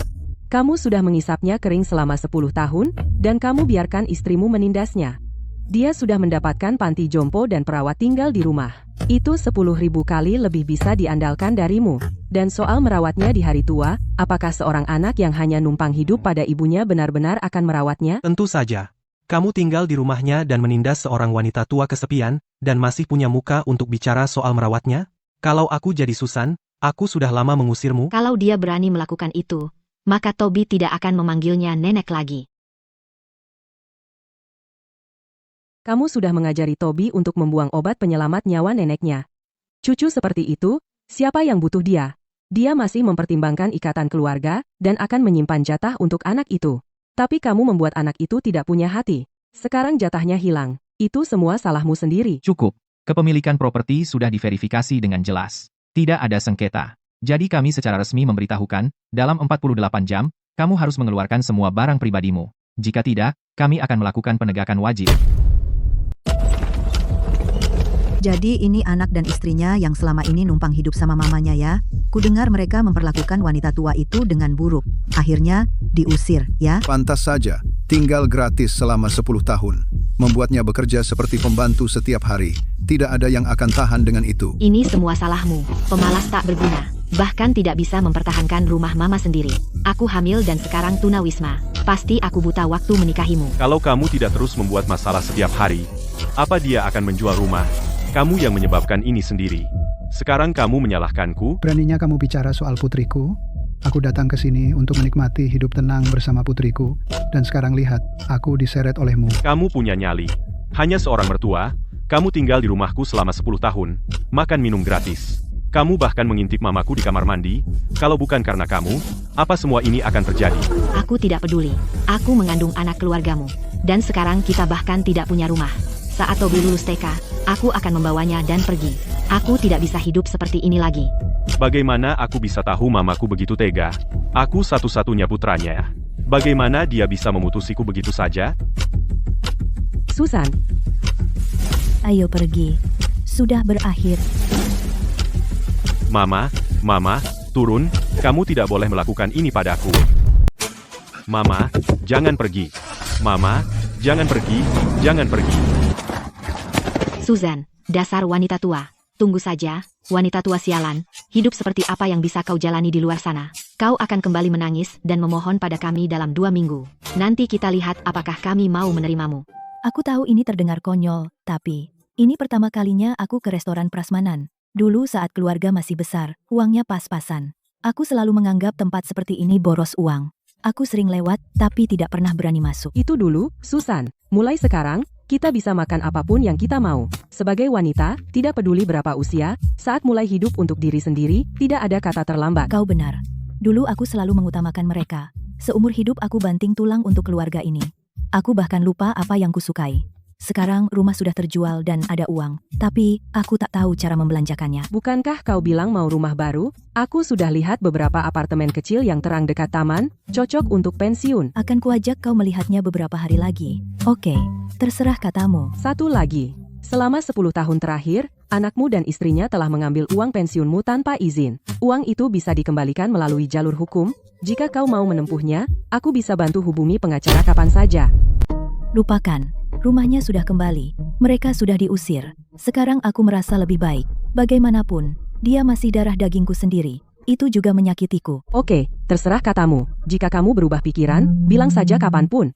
Kamu sudah mengisapnya kering selama 10 tahun, dan kamu biarkan istrimu menindasnya. Dia sudah mendapatkan panti jompo dan perawat tinggal di rumah. Itu 10.000 kali lebih bisa diandalkan darimu. Dan soal merawatnya di hari tua, apakah seorang anak yang hanya numpang hidup pada ibunya benar-benar akan merawatnya? Tentu saja. Kamu tinggal di rumahnya dan menindas seorang wanita tua kesepian, dan masih punya muka untuk bicara soal merawatnya? Kalau aku jadi Susan, aku sudah lama mengusirmu. Kalau dia berani melakukan itu, maka Toby tidak akan memanggilnya nenek lagi. Kamu sudah mengajari Toby untuk membuang obat penyelamat nyawa neneknya. Cucu seperti itu, siapa yang butuh dia? Dia masih mempertimbangkan ikatan keluarga, dan akan menyimpan jatah untuk anak itu. Tapi kamu membuat anak itu tidak punya hati. Sekarang jatahnya hilang. Itu semua salahmu sendiri. Cukup. Kepemilikan properti sudah diverifikasi dengan jelas. Tidak ada sengketa. Jadi kami secara resmi memberitahukan, dalam 48 jam, kamu harus mengeluarkan semua barang pribadimu. Jika tidak, kami akan melakukan penegakan wajib. Jadi ini anak dan istrinya yang selama ini numpang hidup sama mamanya ya. Kudengar mereka memperlakukan wanita tua itu dengan buruk. Akhirnya, diusir ya. Pantas saja, tinggal gratis selama 10 tahun. Membuatnya bekerja seperti pembantu setiap hari. Tidak ada yang akan tahan dengan itu. Ini semua salahmu, pemalas tak berguna. Bahkan tidak bisa mempertahankan rumah mama sendiri. Aku hamil dan sekarang tunawisma. Pasti aku buta waktu menikahimu. Kalau kamu tidak terus membuat masalah setiap hari, apa dia akan menjual rumah? Kamu yang menyebabkan ini sendiri. Sekarang kamu menyalahkanku? Beraninya kamu bicara soal putriku? Aku datang ke sini untuk menikmati hidup tenang bersama putriku, dan sekarang lihat, aku diseret olehmu. Kamu punya nyali. Hanya seorang mertua, kamu tinggal di rumahku selama 10 tahun, makan minum gratis. Kamu bahkan mengintip mamaku di kamar mandi. Kalau bukan karena kamu, apa semua ini akan terjadi? Aku tidak peduli. Aku mengandung anak keluargamu. Dan sekarang kita bahkan tidak punya rumah. Saat Toby lulus TK, aku akan membawanya dan pergi. Aku tidak bisa hidup seperti ini lagi. Bagaimana aku bisa tahu mamaku begitu tega? Aku satu-satunya putranya. Bagaimana dia bisa memutusiku begitu saja? Susan, Ayo pergi. Sudah berakhir. Mama, turun, kamu tidak boleh melakukan ini padaku. Mama, jangan pergi. Mama, jangan pergi, jangan pergi. Susan, dasar wanita tua. Tunggu saja, wanita tua sialan. Hidup seperti apa yang bisa kau jalani di luar sana? Kau akan kembali menangis dan memohon pada kami dalam 2 minggu. Nanti kita lihat apakah kami mau menerimamu. Aku tahu ini terdengar konyol, tapi ini pertama kalinya aku ke restoran prasmanan. Dulu saat keluarga masih besar, uangnya pas-pasan. Aku selalu menganggap tempat seperti ini boros uang. Aku sering lewat, tapi tidak pernah berani masuk. itu dulu, Susan. Mulai sekarang, kita bisa makan apapun yang kita mau. Sebagai wanita, tidak peduli berapa usia, saat mulai hidup untuk diri sendiri, tidak ada kata terlambat. Kau benar. Dulu aku selalu mengutamakan mereka. Seumur hidup aku banting tulang untuk keluarga ini. Aku bahkan lupa apa yang kusukai. Sekarang rumah sudah terjual dan ada uang, tapi aku tak tahu cara membelanjakannya. Bukankah kau bilang mau rumah baru? Aku sudah lihat beberapa apartemen kecil yang terang dekat taman, cocok untuk pensiun. Akan kuajak kau melihatnya beberapa hari lagi. Oke, terserah katamu. Satu lagi, selama 10 tahun terakhir, anakmu dan istrinya telah mengambil uang pensiunmu tanpa izin. Uang itu bisa dikembalikan melalui jalur hukum. Jika kau mau menempuhnya, aku bisa bantu hubungi pengacara kapan saja. Lupakan. Rumahnya sudah kembali. Mereka sudah diusir. Sekarang aku merasa lebih baik. Bagaimanapun, dia masih darah dagingku sendiri. Itu juga menyakitiku. Oke, terserah katamu. Jika kamu berubah pikiran, bilang saja kapanpun.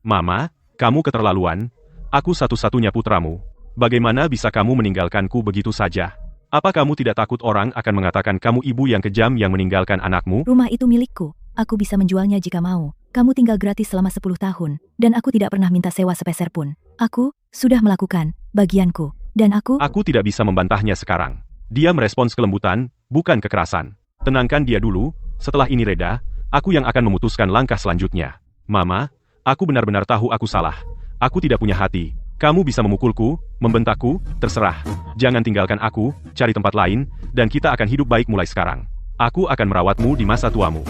Mama, kamu keterlaluan. Aku satu-satunya putramu. Bagaimana bisa kamu meninggalkanku begitu saja? Apa kamu tidak takut orang akan mengatakan kamu ibu yang kejam yang meninggalkan anakmu? Rumah itu milikku. Aku bisa menjualnya jika mau. Kamu tinggal gratis selama 10 tahun, dan aku tidak pernah minta sewa sepeser pun. Aku sudah melakukan bagianku, dan aku... Aku tidak bisa membantahnya sekarang. Dia merespons kelembutan, bukan kekerasan. Tenangkan dia dulu, setelah ini reda, aku yang akan memutuskan langkah selanjutnya. Mama, aku benar-benar tahu aku salah. Aku tidak punya hati. Kamu bisa memukulku, membentakku, terserah. Jangan tinggalkan aku, cari tempat lain, dan kita akan hidup baik mulai sekarang. Aku akan merawatmu di masa tuamu.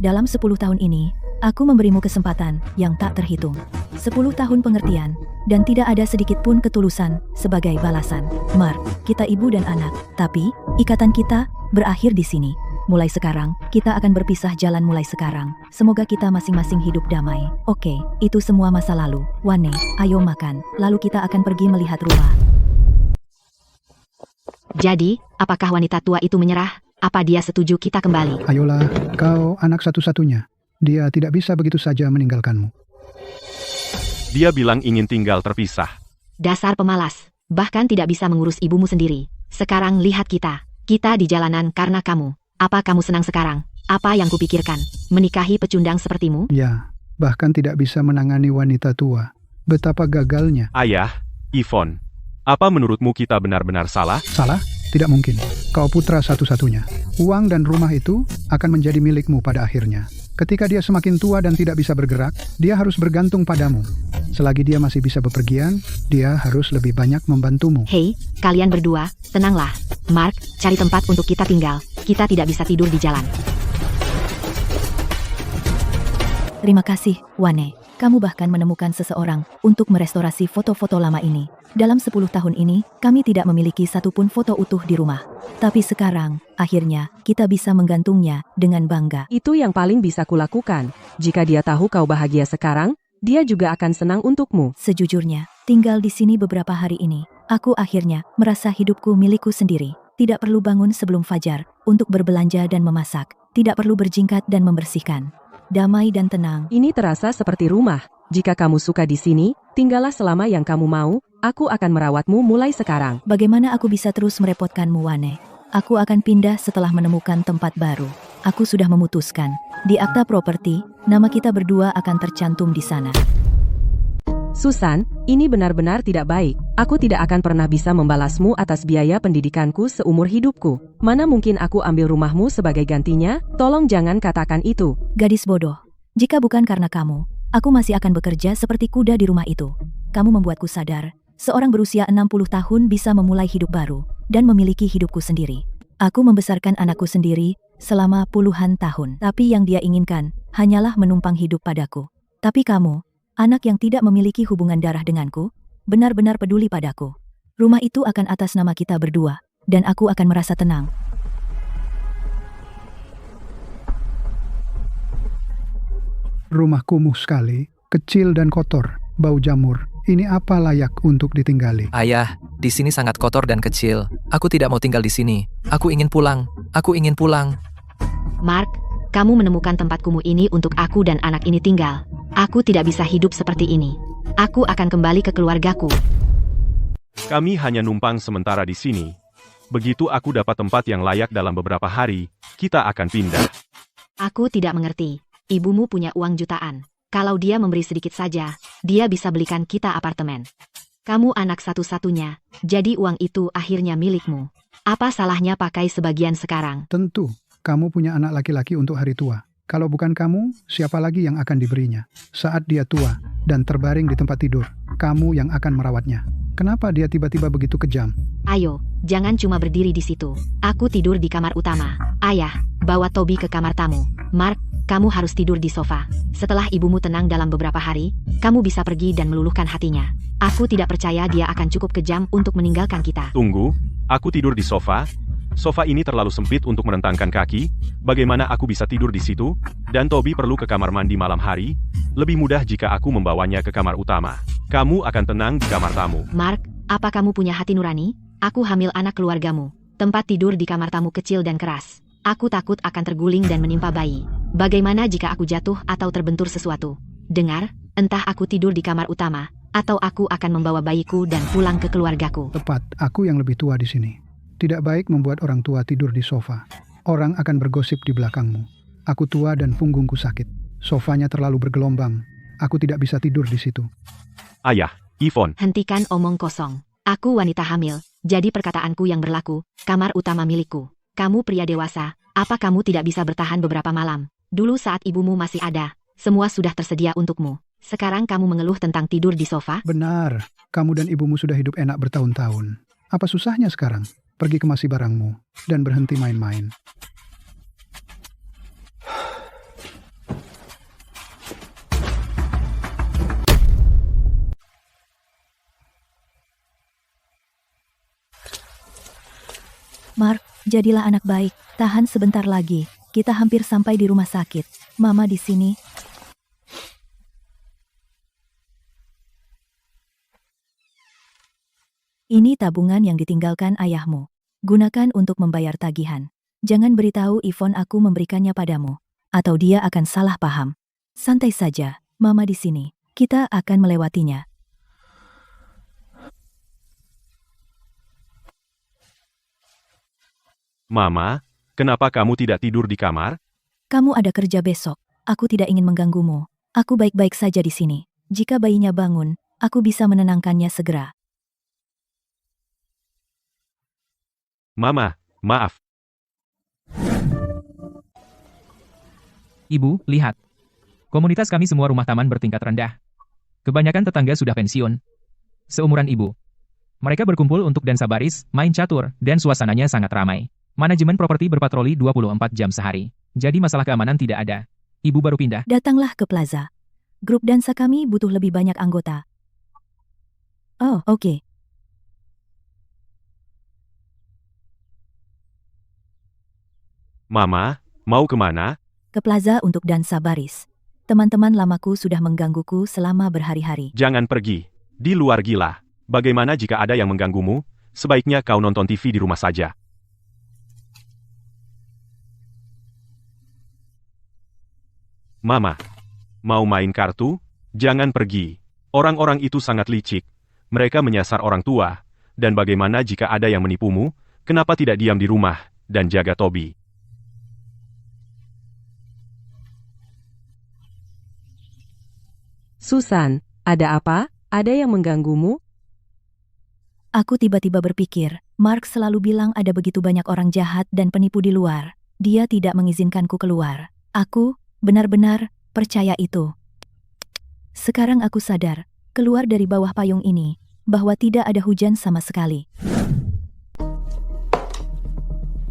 Dalam 10 tahun ini, aku memberimu kesempatan yang tak terhitung. 10 tahun pengertian, dan tidak ada sedikit pun ketulusan sebagai balasan. Mark, kita ibu dan anak, tapi ikatan kita berakhir di sini. Mulai sekarang, kita akan berpisah jalan mulai sekarang. Semoga kita masing-masing hidup damai. Oke, itu semua masa lalu. Wane, ayo makan, lalu kita akan pergi melihat rumah. Jadi, apakah wanita tua itu menyerah? Apa dia setuju kita kembali? Ayolah, kau anak satu-satunya. Dia tidak bisa begitu saja meninggalkanmu. Dia bilang ingin tinggal terpisah. Dasar pemalas, bahkan tidak bisa mengurus ibumu sendiri. Sekarang lihat kita. Kita di jalanan karena kamu. Apa kamu senang sekarang? Apa yang kupikirkan? Menikahi pecundang sepertimu? Ya, bahkan tidak bisa menangani wanita tua. Betapa gagalnya. Ayah, Yvonne, apa menurutmu kita benar-benar salah? Salah? Tidak mungkin. Kau putra satu-satunya. Uang dan rumah itu akan menjadi milikmu pada akhirnya. Ketika dia semakin tua dan tidak bisa bergerak, dia harus bergantung padamu. Selagi dia masih bisa bepergian, dia harus lebih banyak membantumu. Hei, kalian berdua, tenanglah. Mark, cari tempat untuk kita tinggal. Kita tidak bisa tidur di jalan. Terima kasih, Wane. Kamu bahkan menemukan seseorang untuk merestorasi foto-foto lama ini. Dalam 10 tahun ini, kami tidak memiliki satupun foto utuh di rumah. Tapi sekarang, akhirnya, kita bisa menggantungnya dengan bangga. Itu yang paling bisa kulakukan. Jika dia tahu kau bahagia sekarang, dia juga akan senang untukmu. Sejujurnya, tinggal di sini beberapa hari ini, aku akhirnya merasa hidupku milikku sendiri. Tidak perlu bangun sebelum fajar untuk berbelanja dan memasak. Tidak perlu berjingkat dan membersihkan. Damai dan tenang. Ini terasa seperti rumah. Jika kamu suka di sini, tinggallah selama yang kamu mau. Aku akan merawatmu mulai sekarang. Bagaimana aku bisa terus merepotkanmu, Wane? Aku akan pindah setelah menemukan tempat baru. Aku sudah memutuskan. Di akta properti, nama kita berdua akan tercantum di sana. Susan, ini benar-benar tidak baik. Aku tidak akan pernah bisa membalasmu atas biaya pendidikanku seumur hidupku. Mana mungkin aku ambil rumahmu sebagai gantinya? Tolong jangan katakan itu. Gadis bodoh. Jika bukan karena kamu, aku masih akan bekerja seperti kuda di rumah itu. Kamu membuatku sadar. Seorang berusia 60 tahun bisa memulai hidup baru dan memiliki hidupku sendiri. Aku membesarkan anakku sendiri selama puluhan tahun. Tapi yang dia inginkan hanyalah menumpang hidup padaku. Tapi kamu, anak yang tidak memiliki hubungan darah denganku, benar-benar peduli padaku. Rumah itu akan atas nama kita berdua, dan aku akan merasa tenang. Rumah kumuh sekali, kecil dan kotor, bau jamur. Ini apa layak untuk ditinggali? Ayah, di sini sangat kotor dan kecil. Aku tidak mau tinggal di sini. Aku ingin pulang. Aku ingin pulang. Mark, kamu menemukan tempat kumuh ini untuk aku dan anak ini tinggal. Aku tidak bisa hidup seperti ini. Aku akan kembali ke keluargaku. Kami hanya numpang sementara di sini. Begitu aku dapat tempat yang layak dalam beberapa hari, kita akan pindah. Aku tidak mengerti. Ibumu punya uang jutaan. Kalau dia memberi sedikit saja, dia bisa belikan kita apartemen. Kamu anak satu-satunya, jadi uang itu akhirnya milikmu. Apa salahnya pakai sebagian sekarang? Tentu, kamu punya anak laki-laki untuk hari tua. Kalau bukan kamu, siapa lagi yang akan diberinya? Saat dia tua dan terbaring di tempat tidur, kamu yang akan merawatnya. Kenapa dia tiba-tiba begitu kejam? Ayo, jangan cuma berdiri di situ. Aku tidur di kamar utama. Ayah, bawa Toby ke kamar tamu. Mark, kamu harus tidur di sofa. Setelah ibumu tenang dalam beberapa hari, kamu bisa pergi dan meluluhkan hatinya. Aku tidak percaya dia akan cukup kejam untuk meninggalkan kita. Tunggu, aku tidur di sofa? Sofa ini terlalu sempit untuk merentangkan kaki. Bagaimana aku bisa tidur di situ? Dan Toby perlu ke kamar mandi malam hari. Lebih mudah jika aku membawanya ke kamar utama. Kamu akan tenang di kamar tamu. Mark, apa kamu punya hati nurani? Aku hamil anak keluargamu. Tempat tidur di kamar tamu kecil dan keras. Aku takut akan terguling dan menimpa bayi. Bagaimana jika aku jatuh atau terbentur sesuatu? Dengar, entah aku tidur di kamar utama, atau aku akan membawa bayiku dan pulang ke keluargaku. Tepat, aku yang lebih tua di sini. Tidak baik membuat orang tua tidur di sofa. Orang akan bergosip di belakangmu. Aku tua dan punggungku sakit. Sofanya terlalu bergelombang. Aku tidak bisa tidur di situ. Ayah, Yvonne. Hentikan omong kosong. Aku wanita hamil, jadi perkataanku yang berlaku. Kamar utama milikku. Kamu pria dewasa, apa kamu tidak bisa bertahan beberapa malam? Dulu saat ibumu masih ada, semua sudah tersedia untukmu. Sekarang kamu mengeluh tentang tidur di sofa? Benar, kamu dan ibumu sudah hidup enak bertahun-tahun. Apa susahnya sekarang? Pergi kemasi barangmu, dan berhenti main-main. Mark, jadilah anak baik. Tahan sebentar lagi. Kita hampir sampai di rumah sakit. Mama di sini. Ini tabungan yang ditinggalkan ayahmu. Gunakan untuk membayar tagihan. Jangan beritahu Yvonne aku memberikannya padamu. Atau dia akan salah paham. Santai saja, Mama di sini. Kita akan melewatinya. Mama, kenapa kamu tidak tidur di kamar? Kamu ada kerja besok. Aku tidak ingin mengganggumu. Aku baik-baik saja di sini. Jika bayinya bangun, aku bisa menenangkannya segera. Mama, maaf. Ibu, lihat. Komunitas kami semua rumah taman bertingkat rendah. Kebanyakan tetangga sudah pensiun. Seumuran ibu. Mereka berkumpul untuk dansa baris, main catur, dan suasananya sangat ramai. Manajemen properti berpatroli 24 jam sehari. Jadi masalah keamanan tidak ada. Ibu baru pindah. Datanglah ke plaza. Grup dansa kami butuh lebih banyak anggota. Oh, oke. Mama, mau kemana? Ke plaza untuk dansa baris. Teman-teman lamaku sudah menggangguku selama berhari-hari. Jangan pergi. Di luar gila. Bagaimana jika ada yang mengganggumu? Sebaiknya kau nonton TV di rumah saja. Mama, mau main kartu? Jangan pergi. Orang-orang itu sangat licik. Mereka menyasar orang tua. Dan bagaimana jika ada yang menipumu? Kenapa tidak diam di rumah dan jaga Toby? Susan, ada apa? Ada yang mengganggumu? Aku tiba-tiba berpikir, Mark selalu bilang ada begitu banyak orang jahat dan penipu di luar. Dia tidak mengizinkanku keluar. Aku benar-benar percaya itu. Sekarang aku sadar, keluar dari bawah payung ini, bahwa tidak ada hujan sama sekali.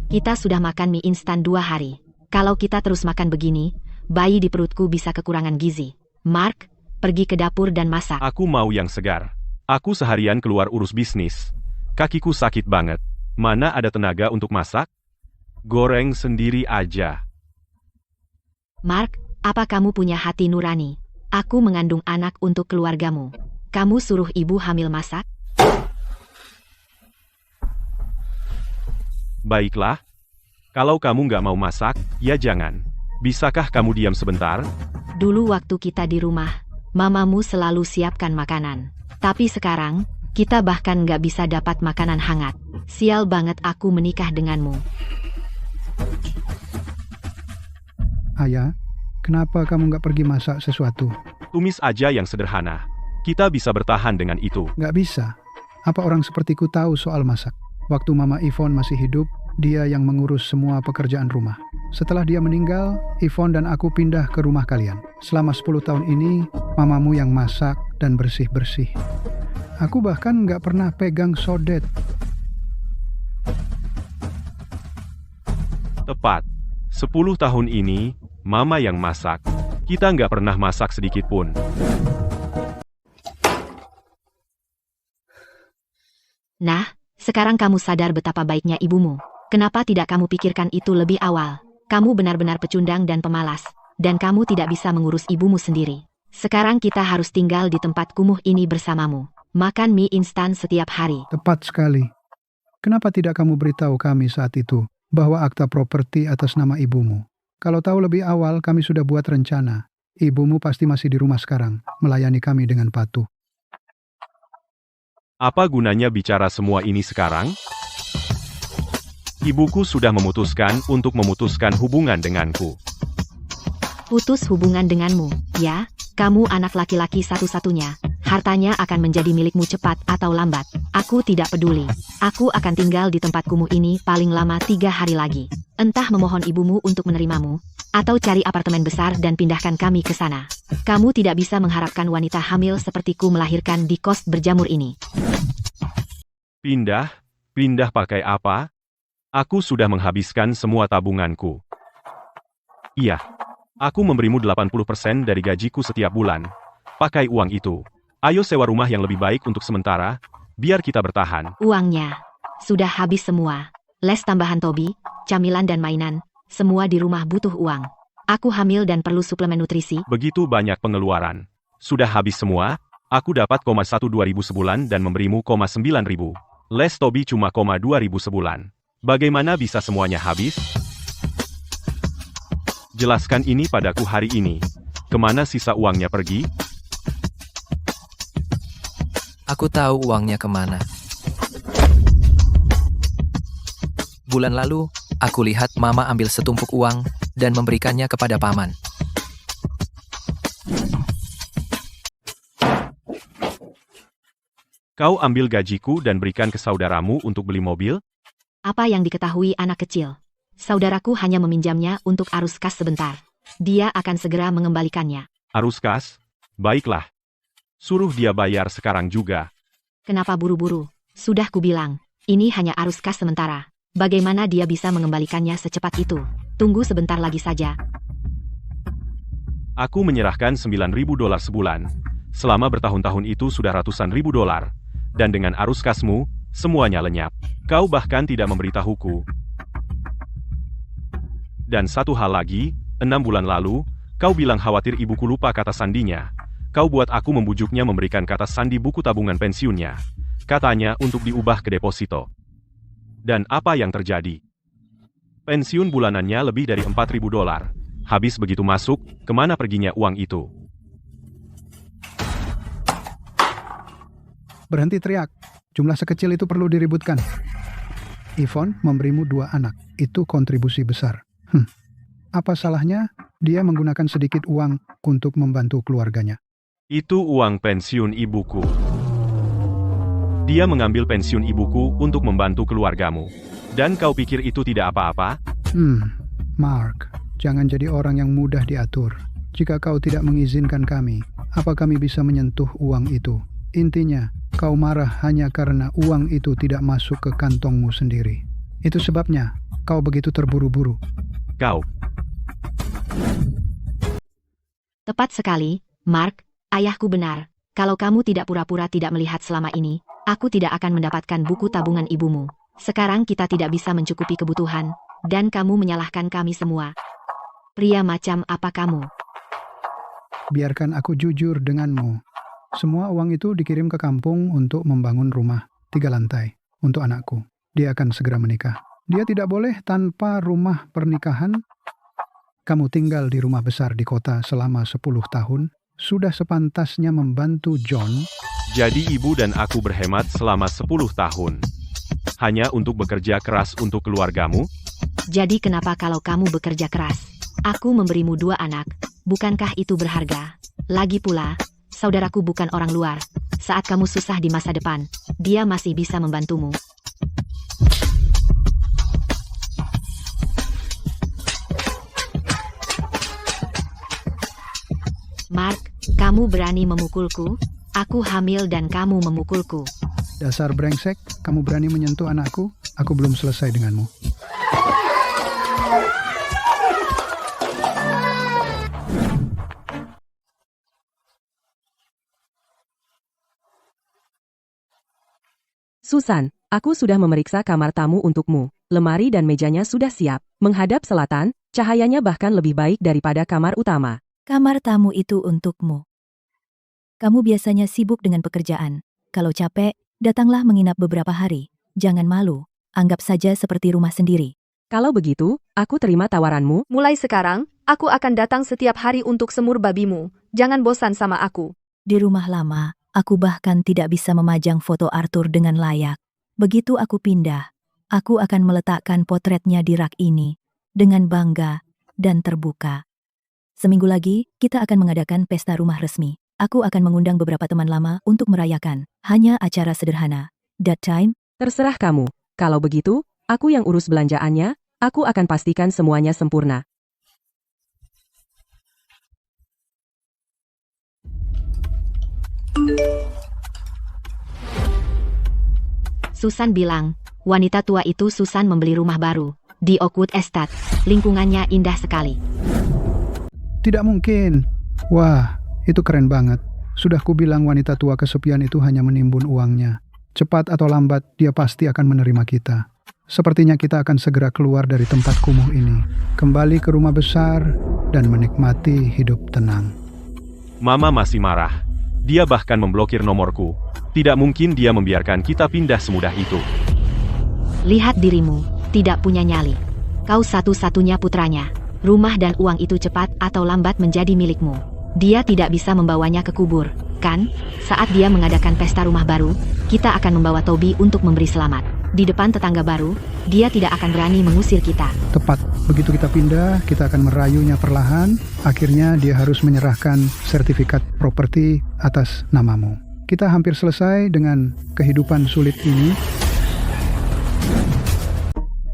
Kita sudah makan mie instan 2 hari. Kalau kita terus makan begini, bayi di perutku bisa kekurangan gizi. Mark, pergi ke dapur dan masak. Aku mau yang segar. Aku seharian keluar urus bisnis. Kakiku sakit banget. Mana ada tenaga untuk masak? Goreng sendiri aja. Mark, apa kamu punya hati nurani? Aku mengandung anak untuk keluargamu. Kamu suruh ibu hamil masak? Baiklah. Kalau kamu nggak mau masak, ya jangan. Bisakah kamu diam sebentar? Dulu waktu kita di rumah, mamamu selalu siapkan makanan. Tapi sekarang, kita bahkan nggak bisa dapat makanan hangat. Sial banget aku menikah denganmu. Ayah, kenapa kamu nggak pergi masak sesuatu? Tumis aja yang sederhana. Kita bisa bertahan dengan itu. Nggak bisa. Apa orang sepertiku tahu soal masak? Waktu Mama Yvonne masih hidup, dia yang mengurus semua pekerjaan rumah. Setelah dia meninggal, Yvonne dan aku pindah ke rumah kalian. Selama 10 tahun ini, mamamu yang masak dan bersih-bersih. Aku bahkan nggak pernah pegang sodet. Tepat. 10 tahun ini, Mama yang masak. Kita nggak pernah masak sedikit pun. Nah, sekarang kamu sadar betapa baiknya ibumu. Kenapa tidak kamu pikirkan itu lebih awal? Kamu benar-benar pecundang dan pemalas, dan kamu tidak bisa mengurus ibumu sendiri. Sekarang kita harus tinggal di tempat kumuh ini bersamamu. Makan mie instan setiap hari. Tepat sekali. Kenapa tidak kamu beritahu kami saat itu bahwa akta properti atas nama ibumu? Kalau tahu lebih awal, kami sudah buat rencana. Ibumu pasti masih di rumah sekarang, melayani kami dengan patuh. Apa gunanya bicara semua ini sekarang? Ibuku sudah memutuskan untuk memutuskan hubungan denganku. Putus hubungan denganmu, ya? Kamu anak laki-laki satu-satunya. Hartanya akan menjadi milikmu cepat atau lambat. Aku tidak peduli. Aku akan tinggal di tempat kumuh ini paling lama 3 hari lagi. Entah memohon ibumu untuk menerimamu, atau cari apartemen besar dan pindahkan kami ke sana. Kamu tidak bisa mengharapkan wanita hamil sepertiku melahirkan di kos berjamur ini. Pindah? Pindah pakai apa? Aku sudah menghabiskan semua tabunganku. Iya. Aku memberimu 80% dari gajiku setiap bulan. Pakai uang itu. Ayo sewa rumah yang lebih baik untuk sementara, biar kita bertahan. Uangnya sudah habis semua. Les tambahan Toby, camilan dan mainan, semua di rumah butuh uang. Aku hamil dan perlu suplemen nutrisi. Begitu banyak pengeluaran. Sudah habis semua, aku dapat 1.200 sebulan dan memberimu 9.000. Les Toby cuma 2.000 sebulan. Bagaimana bisa semuanya habis? Jelaskan ini padaku hari ini. Kemana sisa uangnya pergi? Aku tahu uangnya kemana. Bulan lalu, aku lihat Mama ambil setumpuk uang dan memberikannya kepada paman. Kau ambil gajiku dan berikan ke saudaramu untuk beli mobil? Apa yang diketahui anak kecil? Saudaraku hanya meminjamnya untuk arus kas sebentar. Dia akan segera mengembalikannya. Arus kas? Baiklah. Suruh dia bayar sekarang juga. Kenapa buru-buru? Sudah kubilang, ini hanya arus kas sementara. Bagaimana dia bisa mengembalikannya secepat itu? Tunggu sebentar lagi saja. Aku menyerahkan $9.000 sebulan. Selama bertahun-tahun itu sudah ratusan ribu dolar. Dan dengan arus kasmu, semuanya lenyap. Kau bahkan tidak memberitahuku. Dan satu hal lagi, 6 bulan lalu, kau bilang khawatir ibuku lupa kata sandinya. Kau buat aku membujuknya memberikan kata sandi buku tabungan pensiunnya. Katanya untuk diubah ke deposito. Dan apa yang terjadi? Pensiun bulanannya lebih dari $4.000. Habis begitu masuk, kemana perginya uang itu? Berhenti teriak. Jumlah sekecil itu perlu diributkan. Yvonne memberimu 2 anak. Itu kontribusi besar. Apa salahnya dia menggunakan sedikit uang untuk membantu keluarganya? Itu uang pensiun ibuku. Dia mengambil pensiun ibuku untuk membantu keluargamu. Dan kau pikir itu tidak apa-apa? Mark, jangan jadi orang yang mudah diatur. Jika kau tidak mengizinkan kami, apa kami bisa menyentuh uang itu? Intinya, kau marah hanya karena uang itu tidak masuk ke kantongmu sendiri. Itu sebabnya kau begitu terburu-buru. Kau, Tepat sekali, Mark, ayahku benar. Kalau kamu tidak pura-pura tidak melihat selama ini, aku tidak akan mendapatkan buku tabungan ibumu. Sekarang kita tidak bisa mencukupi kebutuhan, dan kamu menyalahkan kami semua. Pria macam apa kamu? Biarkan aku jujur denganmu. Semua uang itu dikirim ke kampung untuk membangun rumah 3 lantai untuk anakku. Dia akan segera menikah. Dia tidak boleh tanpa rumah pernikahan. Kamu tinggal di rumah besar di kota selama 10 tahun. Sudah sepantasnya membantu John. jadi ibu dan aku berhemat selama 10 tahun. Hanya untuk bekerja keras untuk keluargamu? Jadi kenapa kalau kamu bekerja keras? Aku memberimu 2 anak. Bukankah itu berharga? Lagi pula, saudaraku bukan orang luar. Saat kamu susah di masa depan, dia masih bisa membantumu. Mark, kamu berani memukulku? Aku hamil dan kamu memukulku. Dasar brengsek, kamu berani menyentuh anakku? Aku belum selesai denganmu. Susan, aku sudah memeriksa kamar tamu untukmu. Lemari dan mejanya sudah siap. Menghadap selatan, cahayanya bahkan lebih baik daripada kamar utama. Kamar tamu itu untukmu. Kamu biasanya sibuk dengan pekerjaan. Kalau capek, datanglah menginap beberapa hari. Jangan malu, anggap saja seperti rumah sendiri. Kalau begitu, aku terima tawaranmu. Mulai sekarang, aku akan datang setiap hari untuk semur babimu. Jangan bosan sama aku. Di rumah lama, aku bahkan tidak bisa memajang foto Arthur dengan layak. Begitu aku pindah, aku akan meletakkan potretnya di rak ini, dengan bangga dan terbuka. Seminggu lagi, kita akan mengadakan pesta rumah resmi. Aku akan mengundang beberapa teman lama untuk merayakan. Hanya acara sederhana. That time? Terserah kamu. Kalau begitu, aku yang urus belanjaannya, aku akan pastikan semuanya sempurna. Susan bilang, wanita tua itu Susan membeli rumah baru di Oakwood Estate. Lingkungannya indah sekali. Tidak mungkin. Wah, itu keren banget. Sudah kubilang wanita tua kesepian itu hanya menimbun uangnya. Cepat atau lambat, dia pasti akan menerima kita. Sepertinya kita akan segera keluar dari tempat kumuh ini. Kembali ke rumah besar dan menikmati hidup tenang. Mama masih marah. Dia bahkan memblokir nomorku. Tidak mungkin dia membiarkan kita pindah semudah itu. Lihat dirimu, tidak punya nyali. Kau satu-satunya putranya. Rumah dan uang itu cepat atau lambat menjadi milikmu. Dia tidak bisa membawanya ke kubur, kan? Saat dia mengadakan pesta rumah baru, kita akan membawa Toby untuk memberi selamat. Di depan tetangga baru, dia tidak akan berani mengusir kita. Tepat, begitu kita pindah, kita akan merayunya perlahan. Akhirnya dia harus menyerahkan sertifikat properti atas namamu. Kita hampir selesai dengan kehidupan sulit ini.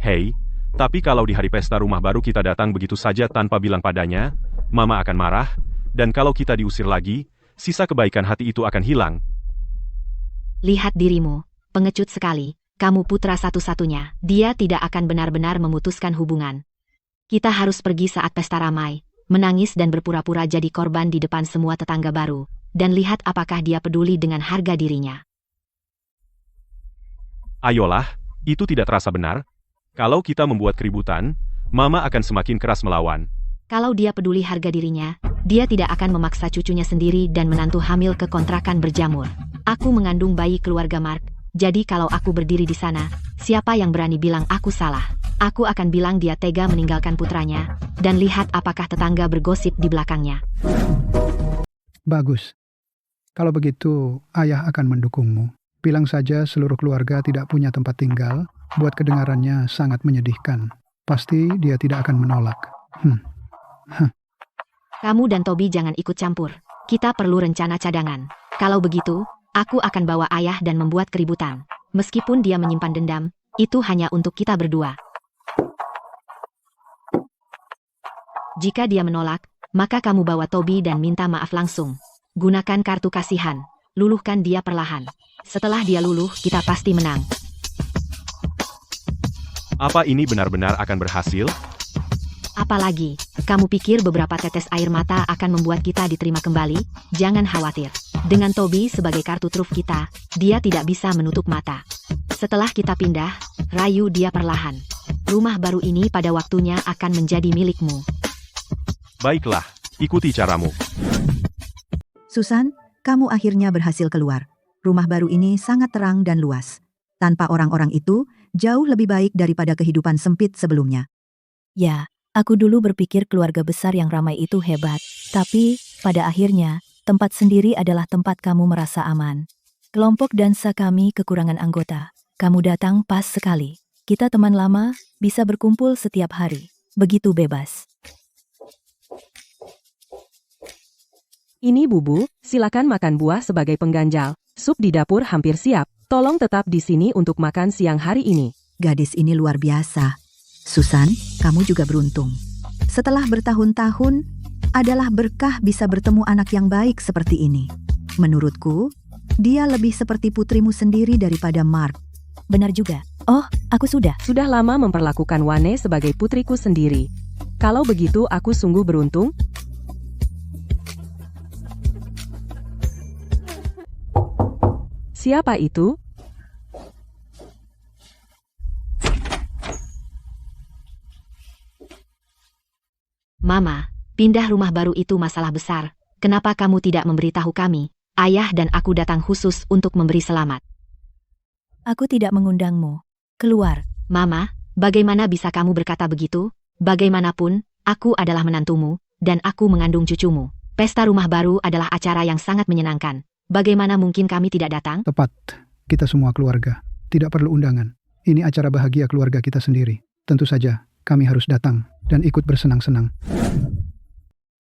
Hei, tapi kalau di hari pesta rumah baru kita datang begitu saja tanpa bilang padanya, Mama akan marah, dan kalau kita diusir lagi, sisa kebaikan hati itu akan hilang. Lihat dirimu, pengecut sekali. Kamu putra satu-satunya. Dia tidak akan benar-benar memutuskan hubungan. Kita harus pergi saat pesta ramai, menangis dan berpura-pura jadi korban di depan semua tetangga baru, dan lihat apakah dia peduli dengan harga dirinya. Ayolah, itu tidak terasa benar. Kalau kita membuat keributan, Mama akan semakin keras melawan. Kalau dia peduli harga dirinya, dia tidak akan memaksa cucunya sendiri dan menantu hamil ke kontrakan berjamur. Aku mengandung bayi keluarga Mark, jadi kalau aku berdiri di sana, siapa yang berani bilang aku salah? Aku akan bilang dia tega meninggalkan putranya, dan lihat apakah tetangga bergosip di belakangnya. Bagus. Kalau begitu, ayah akan mendukungmu. Bilang saja seluruh keluarga tidak punya tempat tinggal, buat kedengarannya sangat menyedihkan. Pasti dia tidak akan menolak. Kamu dan Toby jangan ikut campur. Kita perlu rencana cadangan. Kalau begitu, aku akan bawa ayah dan membuat keributan. Meskipun dia menyimpan dendam, itu hanya untuk kita berdua. Jika dia menolak, maka kamu bawa Toby dan minta maaf langsung. Gunakan kartu kasihan. Luluhkan dia perlahan. Setelah dia luluh, kita pasti menang. Apa ini benar-benar akan berhasil? Apalagi, kamu pikir beberapa tetes air mata akan membuat kita diterima kembali? Jangan khawatir. Dengan Toby sebagai kartu truf kita, dia tidak bisa menutup mata. Setelah kita pindah, rayu dia perlahan. Rumah baru ini pada waktunya akan menjadi milikmu. Baiklah, ikuti caramu. Susan, kamu akhirnya berhasil keluar. Rumah baru ini sangat terang dan luas. Tanpa orang-orang itu, jauh lebih baik daripada kehidupan sempit sebelumnya. Ya, aku dulu berpikir keluarga besar yang ramai itu hebat. Tapi, pada akhirnya, tempat sendiri adalah tempat kamu merasa aman. Kelompok dansa kami kekurangan anggota. Kamu datang pas sekali. Kita teman lama, bisa berkumpul setiap hari. Begitu bebas. Ini Bubu, silakan makan buah sebagai pengganjal. Sup di dapur hampir siap. Tolong tetap di sini untuk makan siang hari ini. Gadis ini luar biasa. Susan, kamu juga beruntung. Setelah bertahun-tahun, adalah berkah bisa bertemu anak yang baik seperti ini. Menurutku, dia lebih seperti putrimu sendiri daripada Mark. Benar juga. Oh, aku sudah. Sudah lama memperlakukan Wane sebagai putriku sendiri. Kalau begitu aku sungguh beruntung. Siapa itu? Mama, pindah rumah baru itu masalah besar. Kenapa kamu tidak memberitahu kami? Ayah dan aku datang khusus untuk memberi selamat. Aku tidak mengundangmu. Keluar. Mama, bagaimana bisa kamu berkata begitu? Bagaimanapun, aku adalah menantumu, dan aku mengandung cucumu. Pesta rumah baru adalah acara yang sangat menyenangkan. Bagaimana mungkin kami tidak datang? Tepat. Kita semua keluarga. Tidak perlu undangan. Ini acara bahagia keluarga kita sendiri. Tentu saja, kami harus datang dan ikut bersenang-senang.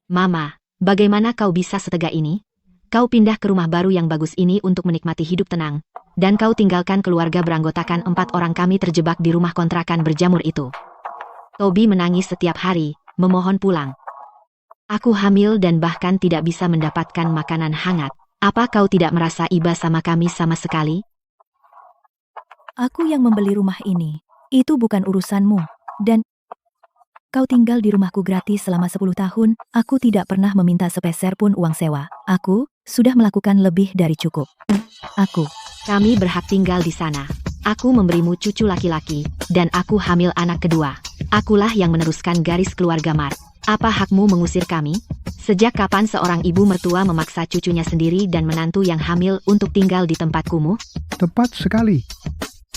Mama, bagaimana kau bisa setega ini? Kau pindah ke rumah baru yang bagus ini untuk menikmati hidup tenang. Dan kau tinggalkan keluarga beranggotakan 4 orang kami terjebak di rumah kontrakan berjamur itu. Toby menangis setiap hari, memohon pulang. Aku hamil dan bahkan tidak bisa mendapatkan makanan hangat. Apa kau tidak merasa iba sama kami sama sekali? Aku yang membeli rumah ini. Itu bukan urusanmu. Dan kau tinggal di rumahku gratis selama 10 tahun. Aku tidak pernah meminta sepeser pun uang sewa. Aku sudah melakukan lebih dari cukup. Kami berhak tinggal di sana. Aku memberimu cucu laki-laki, dan aku hamil anak kedua. Akulah yang meneruskan garis keluarga Mark. Apa hakmu mengusir kami? Sejak kapan seorang ibu mertua memaksa cucunya sendiri dan menantu yang hamil untuk tinggal di tempat kumuh? Tepat sekali.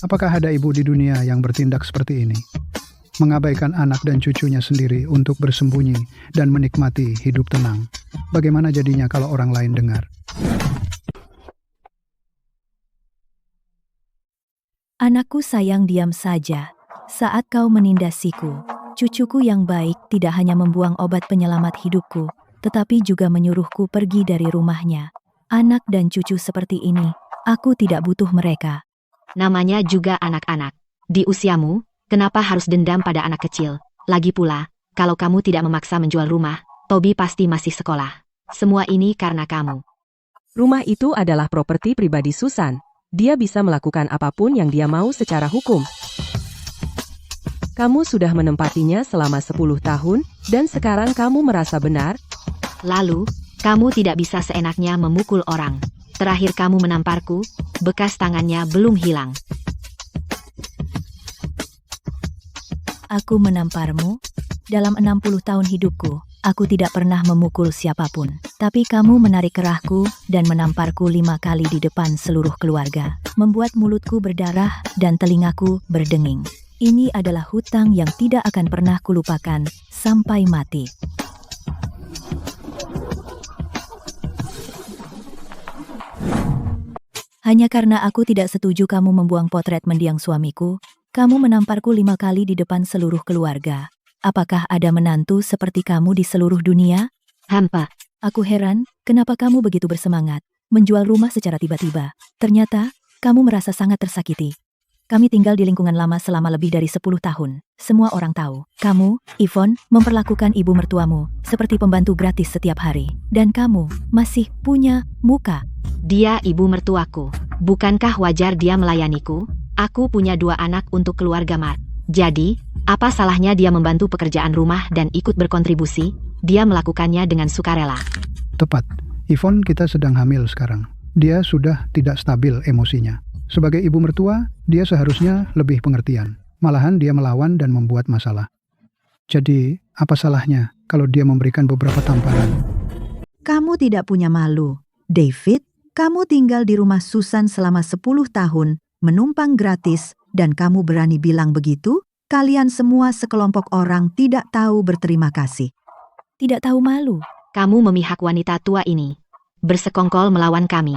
Apakah ada ibu di dunia yang bertindak seperti ini? Mengabaikan anak dan cucunya sendiri untuk bersembunyi dan menikmati hidup tenang. Bagaimana jadinya kalau orang lain dengar? Anakku sayang, diam saja. Saat kau menindasiku, cucuku yang baik tidak hanya membuang obat penyelamat hidupku, tetapi juga menyuruhku pergi dari rumahnya. Anak dan cucu seperti ini, aku tidak butuh mereka. Namanya juga anak-anak. Di usiamu, kenapa harus dendam pada anak kecil? Lagi pula, kalau kamu tidak memaksa menjual rumah, Toby pasti masih sekolah. Semua ini karena kamu. Rumah itu adalah properti pribadi Susan. Dia bisa melakukan apapun yang dia mau secara hukum. Kamu sudah menempatinya selama 10 tahun, dan sekarang kamu merasa benar? Lalu, kamu tidak bisa seenaknya memukul orang. Terakhir kamu menamparku, bekas tangannya belum hilang. Aku menamparmu? Dalam 60 tahun hidupku, aku tidak pernah memukul siapapun. Tapi kamu menarik kerahku dan menamparku 5 kali di depan seluruh keluarga. Membuat mulutku berdarah dan telingaku berdenging. Ini adalah hutang yang tidak akan pernah kulupakan sampai mati. Hanya karena aku tidak setuju kamu membuang potret mendiang suamiku, kamu menamparku 5 kali di depan seluruh keluarga. Apakah ada menantu seperti kamu di seluruh dunia? Hampa. Aku heran, kenapa kamu begitu bersemangat menjual rumah secara tiba-tiba. Ternyata, kamu merasa sangat tersakiti. Kami tinggal di lingkungan lama selama lebih dari 10 tahun. Semua orang tahu, kamu, Yvonne, memperlakukan ibu mertuamu seperti pembantu gratis setiap hari. Dan kamu masih punya muka. Dia ibu mertuaku. Bukankah wajar dia melayaniku? Aku punya 2 anak untuk keluarga Mark. Jadi, apa salahnya dia membantu pekerjaan rumah dan ikut berkontribusi? Dia melakukannya dengan sukarela. Tepat. Yvonne, kita sedang hamil sekarang. Dia sudah tidak stabil emosinya. Sebagai ibu mertua, dia seharusnya lebih pengertian. Malahan dia melawan dan membuat masalah. Jadi, apa salahnya kalau dia memberikan beberapa tamparan? Kamu tidak punya malu. David, kamu tinggal di rumah Susan selama 10 tahun, menumpang gratis, dan kamu berani bilang begitu? Kalian semua sekelompok orang tidak tahu berterima kasih. Tidak tahu malu. Kamu memihak wanita tua ini. Bersekongkol melawan kami.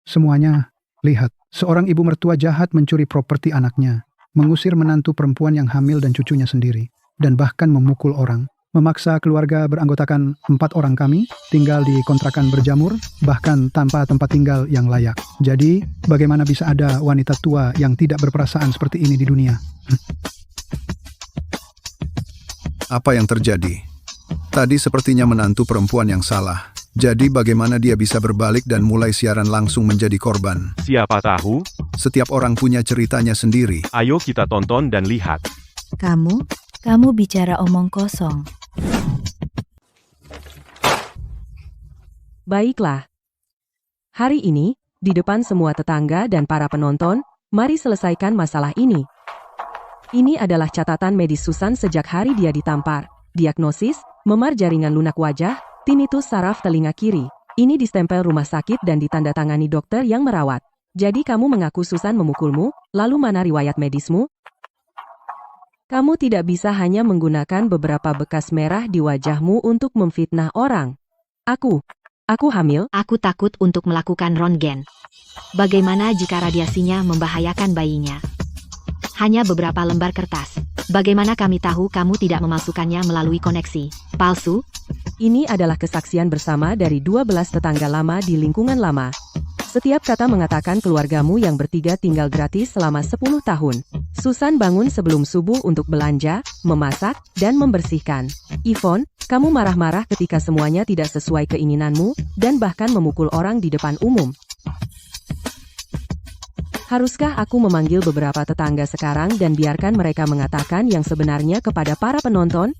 Semuanya, lihat. Seorang ibu mertua jahat mencuri properti anaknya, mengusir menantu perempuan yang hamil dan cucunya sendiri, dan bahkan memukul orang. Memaksa keluarga beranggotakan 4 orang kami, tinggal di kontrakan berjamur, bahkan tanpa tempat tinggal yang layak. Jadi, bagaimana bisa ada wanita tua yang tidak berperasaan seperti ini di dunia? Apa yang terjadi? Tadi sepertinya menantu perempuan yang salah. Jadi bagaimana dia bisa berbalik dan mulai siaran langsung menjadi korban? Siapa tahu? Setiap orang punya ceritanya sendiri. Ayo kita tonton dan lihat. Kamu bicara omong kosong. Baiklah. Hari ini, di depan semua tetangga dan para penonton, mari selesaikan masalah ini. Ini adalah catatan medis Susan sejak hari dia ditampar. Diagnosis, memar jaringan lunak wajah, tinnitus saraf telinga kiri. Ini distempel rumah sakit dan ditandatangani dokter yang merawat. Jadi kamu mengaku Susan memukulmu, lalu mana riwayat medismu? Kamu tidak bisa hanya menggunakan beberapa bekas merah di wajahmu untuk memfitnah orang. Aku hamil. Aku takut untuk melakukan rongen. Bagaimana jika radiasinya membahayakan bayinya? Hanya beberapa lembar kertas. Bagaimana kami tahu kamu tidak memasukkannya melalui koneksi palsu? Ini adalah kesaksian bersama dari 12 tetangga lama di lingkungan lama. Setiap kata mengatakan keluargamu yang bertiga tinggal gratis selama 10 tahun. Susan bangun sebelum subuh untuk belanja, memasak, dan membersihkan. Yvonne, kamu marah-marah ketika semuanya tidak sesuai keinginanmu, dan bahkan memukul orang di depan umum. Haruskah aku memanggil beberapa tetangga sekarang dan biarkan mereka mengatakan yang sebenarnya kepada para penonton?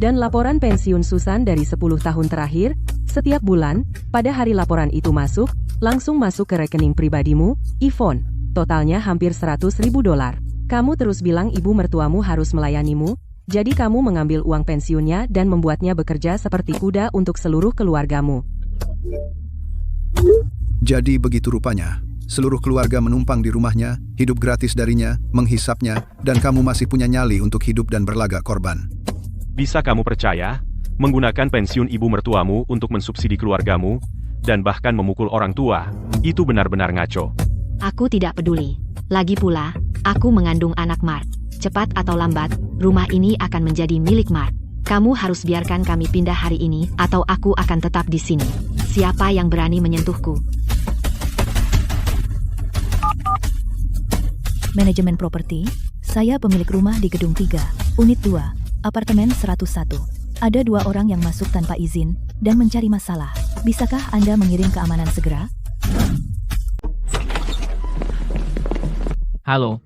Dan laporan pensiun Susan dari 10 tahun terakhir, setiap bulan, pada hari laporan itu masuk, langsung masuk ke rekening pribadimu, Yvonne. Totalnya hampir $100.000. Kamu terus bilang ibu mertuamu harus melayanimu, jadi kamu mengambil uang pensiunnya dan membuatnya bekerja seperti kuda untuk seluruh keluargamu. Jadi begitu rupanya. Seluruh keluarga menumpang di rumahnya, hidup gratis darinya, menghisapnya, dan kamu masih punya nyali untuk hidup dan berlagak korban. Bisa kamu percaya? Menggunakan pensiun ibu mertuamu untuk mensubsidi keluargamu, dan bahkan memukul orang tua, itu benar-benar ngaco. Aku tidak peduli. Lagi pula, aku mengandung anak Mark. Cepat atau lambat, rumah ini akan menjadi milik Mark. Kamu harus biarkan kami pindah hari ini, atau aku akan tetap di sini. Siapa yang berani menyentuhku? Manajemen properti, saya pemilik rumah di gedung 3, unit 2, apartemen 101. Ada 2 orang yang masuk tanpa izin dan mencari masalah. Bisakah Anda mengirim keamanan segera? Halo.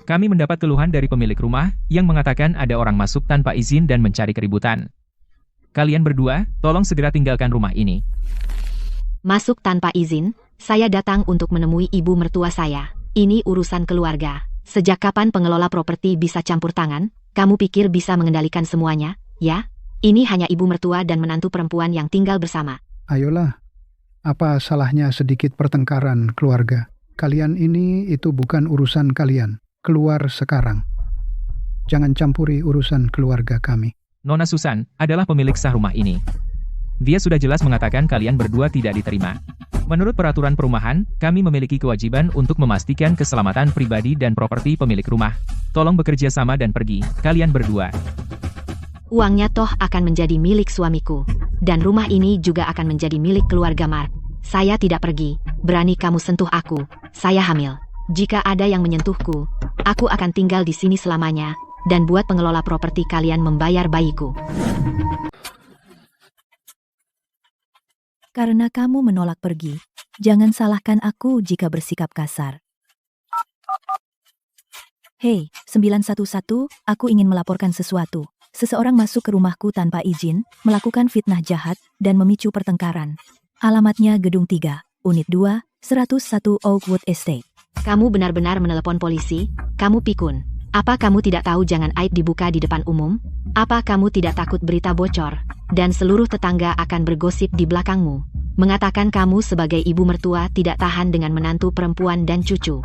Kami mendapat keluhan dari pemilik rumah yang mengatakan ada orang masuk tanpa izin dan mencari keributan. Kalian berdua, tolong segera tinggalkan rumah ini. Masuk tanpa izin? Saya datang untuk menemui ibu mertua saya. Ini urusan keluarga. Sejak kapan pengelola properti bisa campur tangan? Kamu pikir bisa mengendalikan semuanya, ya? Ini hanya ibu mertua dan menantu perempuan yang tinggal bersama. Ayolah, apa salahnya sedikit pertengkaran keluarga? Kalian ini itu bukan urusan kalian. Keluar sekarang. Jangan campuri urusan keluarga kami. Nona Susan adalah pemilik sah rumah ini. Dia sudah jelas mengatakan kalian berdua tidak diterima. Menurut peraturan perumahan, kami memiliki kewajiban untuk memastikan keselamatan pribadi dan properti pemilik rumah. Tolong bekerja sama dan pergi, kalian berdua. Uangnya toh akan menjadi milik suamiku. Dan rumah ini juga akan menjadi milik keluarga Mark. Saya tidak pergi. Berani kamu sentuh aku. Saya hamil. Jika ada yang menyentuhku, aku akan tinggal di sini selamanya, dan buat pengelola properti kalian membayar bayiku. Karena kamu menolak pergi, jangan salahkan aku jika bersikap kasar. Hei, 911, aku ingin melaporkan sesuatu. Seseorang masuk ke rumahku tanpa izin, melakukan fitnah jahat, dan memicu pertengkaran. Alamatnya Gedung 3, Unit 2, 101 Oakwood Estate. Kamu benar-benar menelepon polisi? Kamu pikun. Apa kamu tidak tahu jangan aib dibuka di depan umum? Apa kamu tidak takut berita bocor? Dan seluruh tetangga akan bergosip di belakangmu, mengatakan kamu sebagai ibu mertua tidak tahan dengan menantu perempuan dan cucu.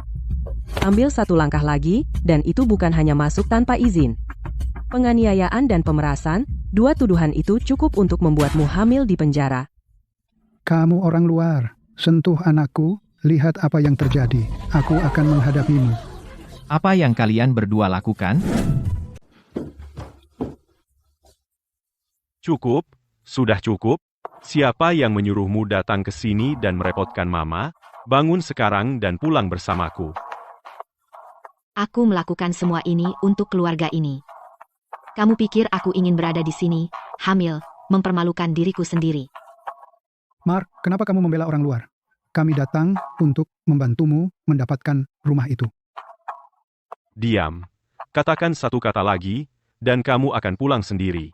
Ambil satu langkah lagi, dan itu bukan hanya masuk tanpa izin. Penganiayaan dan pemerasan, dua tuduhan itu cukup untuk membuatmu hamil di penjara. Kamu orang luar, sentuh anakku, lihat apa yang terjadi. Aku akan menghadapimu. Apa yang kalian berdua lakukan? Cukup, sudah cukup. Siapa yang menyuruhmu datang ke sini dan merepotkan Mama? Bangun sekarang dan pulang bersamaku. Aku melakukan semua ini untuk keluarga ini. Kamu pikir aku ingin berada di sini, hamil, mempermalukan diriku sendiri? Mark, kenapa kamu membela orang luar? Kami datang untuk membantumu mendapatkan rumah itu. Diam. Katakan satu kata lagi, dan kamu akan pulang sendiri.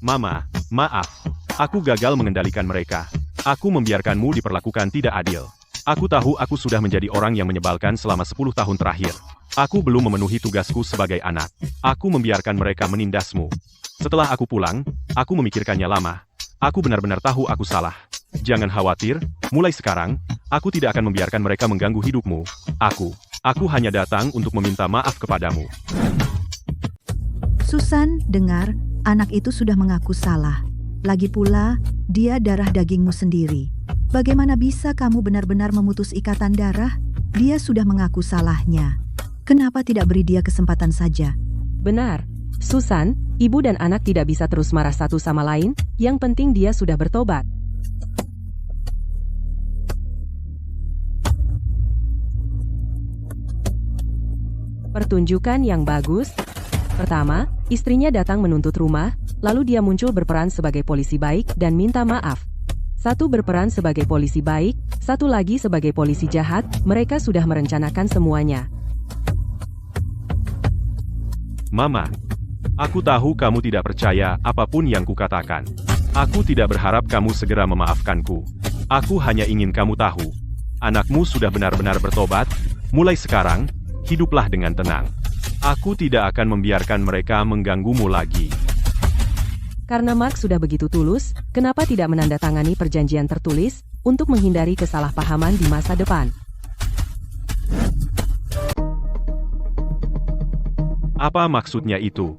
Mama, maaf. Aku gagal mengendalikan mereka. Aku membiarkanmu diperlakukan tidak adil. Aku tahu aku sudah menjadi orang yang menyebalkan selama 10 tahun terakhir. Aku belum memenuhi tugasku sebagai anak. Aku membiarkan mereka menindasmu. Setelah aku pulang, aku memikirkannya lama. Aku benar-benar tahu aku salah. Jangan khawatir, mulai sekarang, aku tidak akan membiarkan mereka mengganggu hidupmu. Aku hanya datang untuk meminta maaf kepadamu. Susan, dengar, anak itu sudah mengaku salah. Lagi pula, dia darah dagingmu sendiri. Bagaimana bisa kamu benar-benar memutus ikatan darah? Dia sudah mengaku salahnya. Kenapa tidak beri dia kesempatan saja? Benar. Susan, ibu dan anak tidak bisa terus marah satu sama lain, yang penting dia sudah bertobat. Pertunjukan yang bagus. Pertama, istrinya datang menuntut rumah, lalu dia muncul berperan sebagai polisi baik dan minta maaf. Satu berperan sebagai polisi baik, satu lagi sebagai polisi jahat, mereka sudah merencanakan semuanya. Mama, aku tahu kamu tidak percaya apapun yang kukatakan. Aku tidak berharap kamu segera memaafkanku. Aku hanya ingin kamu tahu. Anakmu sudah benar-benar bertobat. Mulai sekarang, hiduplah dengan tenang. Aku tidak akan membiarkan mereka mengganggumu lagi. Karena Mark sudah begitu tulus, kenapa tidak menandatangani perjanjian tertulis untuk menghindari kesalahpahaman di masa depan? Apa maksudnya itu?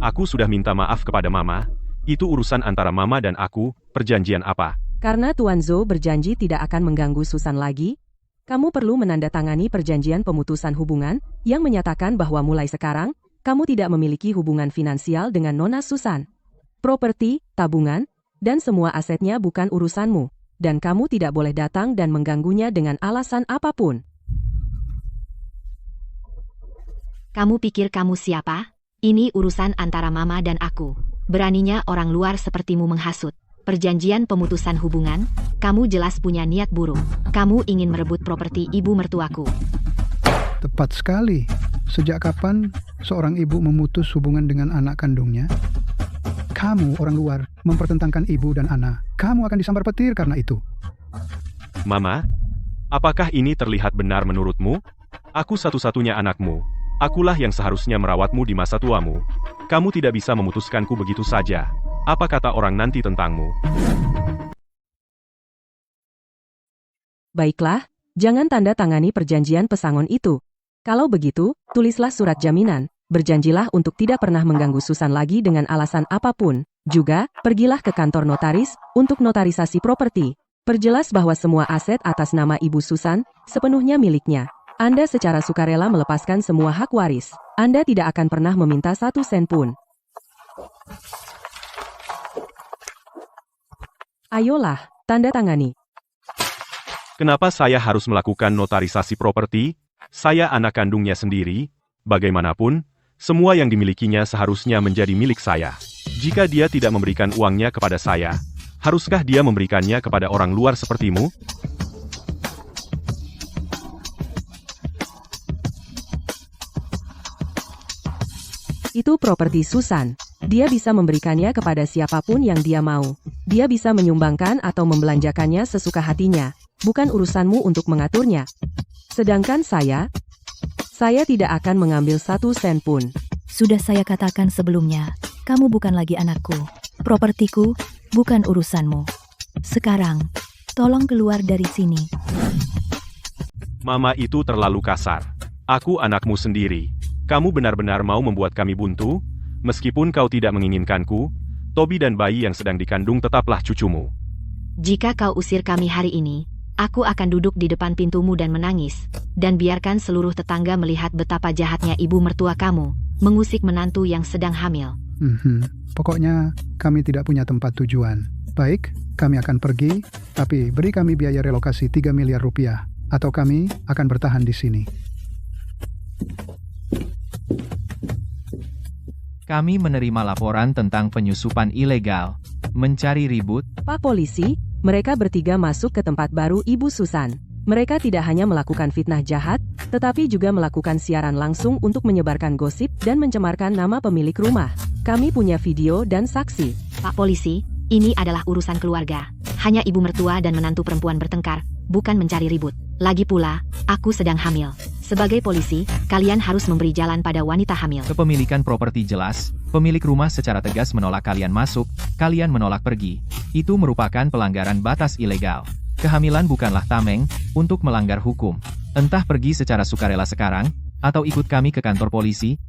Aku sudah minta maaf kepada Mama. Itu urusan antara Mama dan aku. Perjanjian apa? Karena Tuan Zhou berjanji tidak akan mengganggu Susan lagi, kamu perlu menandatangani perjanjian pemutusan hubungan yang menyatakan bahwa mulai sekarang, kamu tidak memiliki hubungan finansial dengan Nona Susan. Properti, tabungan, dan semua asetnya bukan urusanmu, dan kamu tidak boleh datang dan mengganggunya dengan alasan apapun. Kamu pikir kamu siapa? Ini urusan antara Mama dan aku. Beraninya orang luar sepertimu menghasut. Perjanjian pemutusan hubungan, kamu jelas punya niat buruk. Kamu ingin merebut properti ibu mertuaku. Tepat sekali. Sejak kapan seorang ibu memutus hubungan dengan anak kandungnya? Kamu orang luar mempertentangkan ibu dan anak. Kamu akan disambar petir karena itu. Mama, apakah ini terlihat benar menurutmu? Aku satu-satunya anakmu. Akulah yang seharusnya merawatmu di masa tuamu. Kamu tidak bisa memutuskanku begitu saja. Apa kata orang nanti tentangmu? Baiklah, jangan tanda tangani perjanjian pesangon itu. Kalau begitu, tulislah surat jaminan. Berjanjilah untuk tidak pernah mengganggu Susan lagi dengan alasan apapun. Juga, pergilah ke kantor notaris untuk notarisasi properti. Perjelas bahwa semua aset atas nama Ibu Susan sepenuhnya miliknya. Anda secara sukarela melepaskan semua hak waris. Anda tidak akan pernah meminta 1 sen pun. Ayolah, tanda tangani. Kenapa saya harus melakukan notarisasi properti? Saya anak kandungnya sendiri. Bagaimanapun, semua yang dimilikinya seharusnya menjadi milik saya. Jika dia tidak memberikan uangnya kepada saya, haruskah dia memberikannya kepada orang luar sepertimu? Itu properti Susan. Dia bisa memberikannya kepada siapapun yang dia mau. Dia bisa menyumbangkan atau membelanjakannya sesuka hatinya. Bukan urusanmu untuk mengaturnya. Sedangkan saya tidak akan mengambil 1 sen pun. Sudah saya katakan sebelumnya, kamu bukan lagi anakku. Propertiku, bukan urusanmu. Sekarang, tolong keluar dari sini. Mama itu terlalu kasar. Aku anakmu sendiri. Kamu benar-benar mau membuat kami buntu? Meskipun kau tidak menginginkanku, Toby dan bayi yang sedang dikandung tetaplah cucumu. Jika kau usir kami hari ini, aku akan duduk di depan pintumu dan menangis, dan biarkan seluruh tetangga melihat betapa jahatnya ibu mertua kamu, mengusik menantu yang sedang hamil. Pokoknya kami tidak punya tempat tujuan. Baik, kami akan pergi, tapi beri kami biaya relokasi 3 miliar rupiah, atau kami akan bertahan di sini. Kami menerima laporan tentang penyusupan ilegal. Mencari ribut. Pak Polisi, mereka bertiga masuk ke tempat baru Ibu Susan. Mereka tidak hanya melakukan fitnah jahat, tetapi juga melakukan siaran langsung untuk menyebarkan gosip dan mencemarkan nama pemilik rumah. Kami punya video dan saksi. Pak Polisi, ini adalah urusan keluarga. Hanya ibu mertua dan menantu perempuan bertengkar, bukan mencari ribut. Lagi pula, aku sedang hamil. Sebagai polisi, kalian harus memberi jalan pada wanita hamil. Kepemilikan properti jelas, pemilik rumah secara tegas menolak kalian masuk, kalian menolak pergi. Itu merupakan pelanggaran batas ilegal. Kehamilan bukanlah tameng untuk melanggar hukum. Entah pergi secara sukarela sekarang, atau ikut kami ke kantor polisi.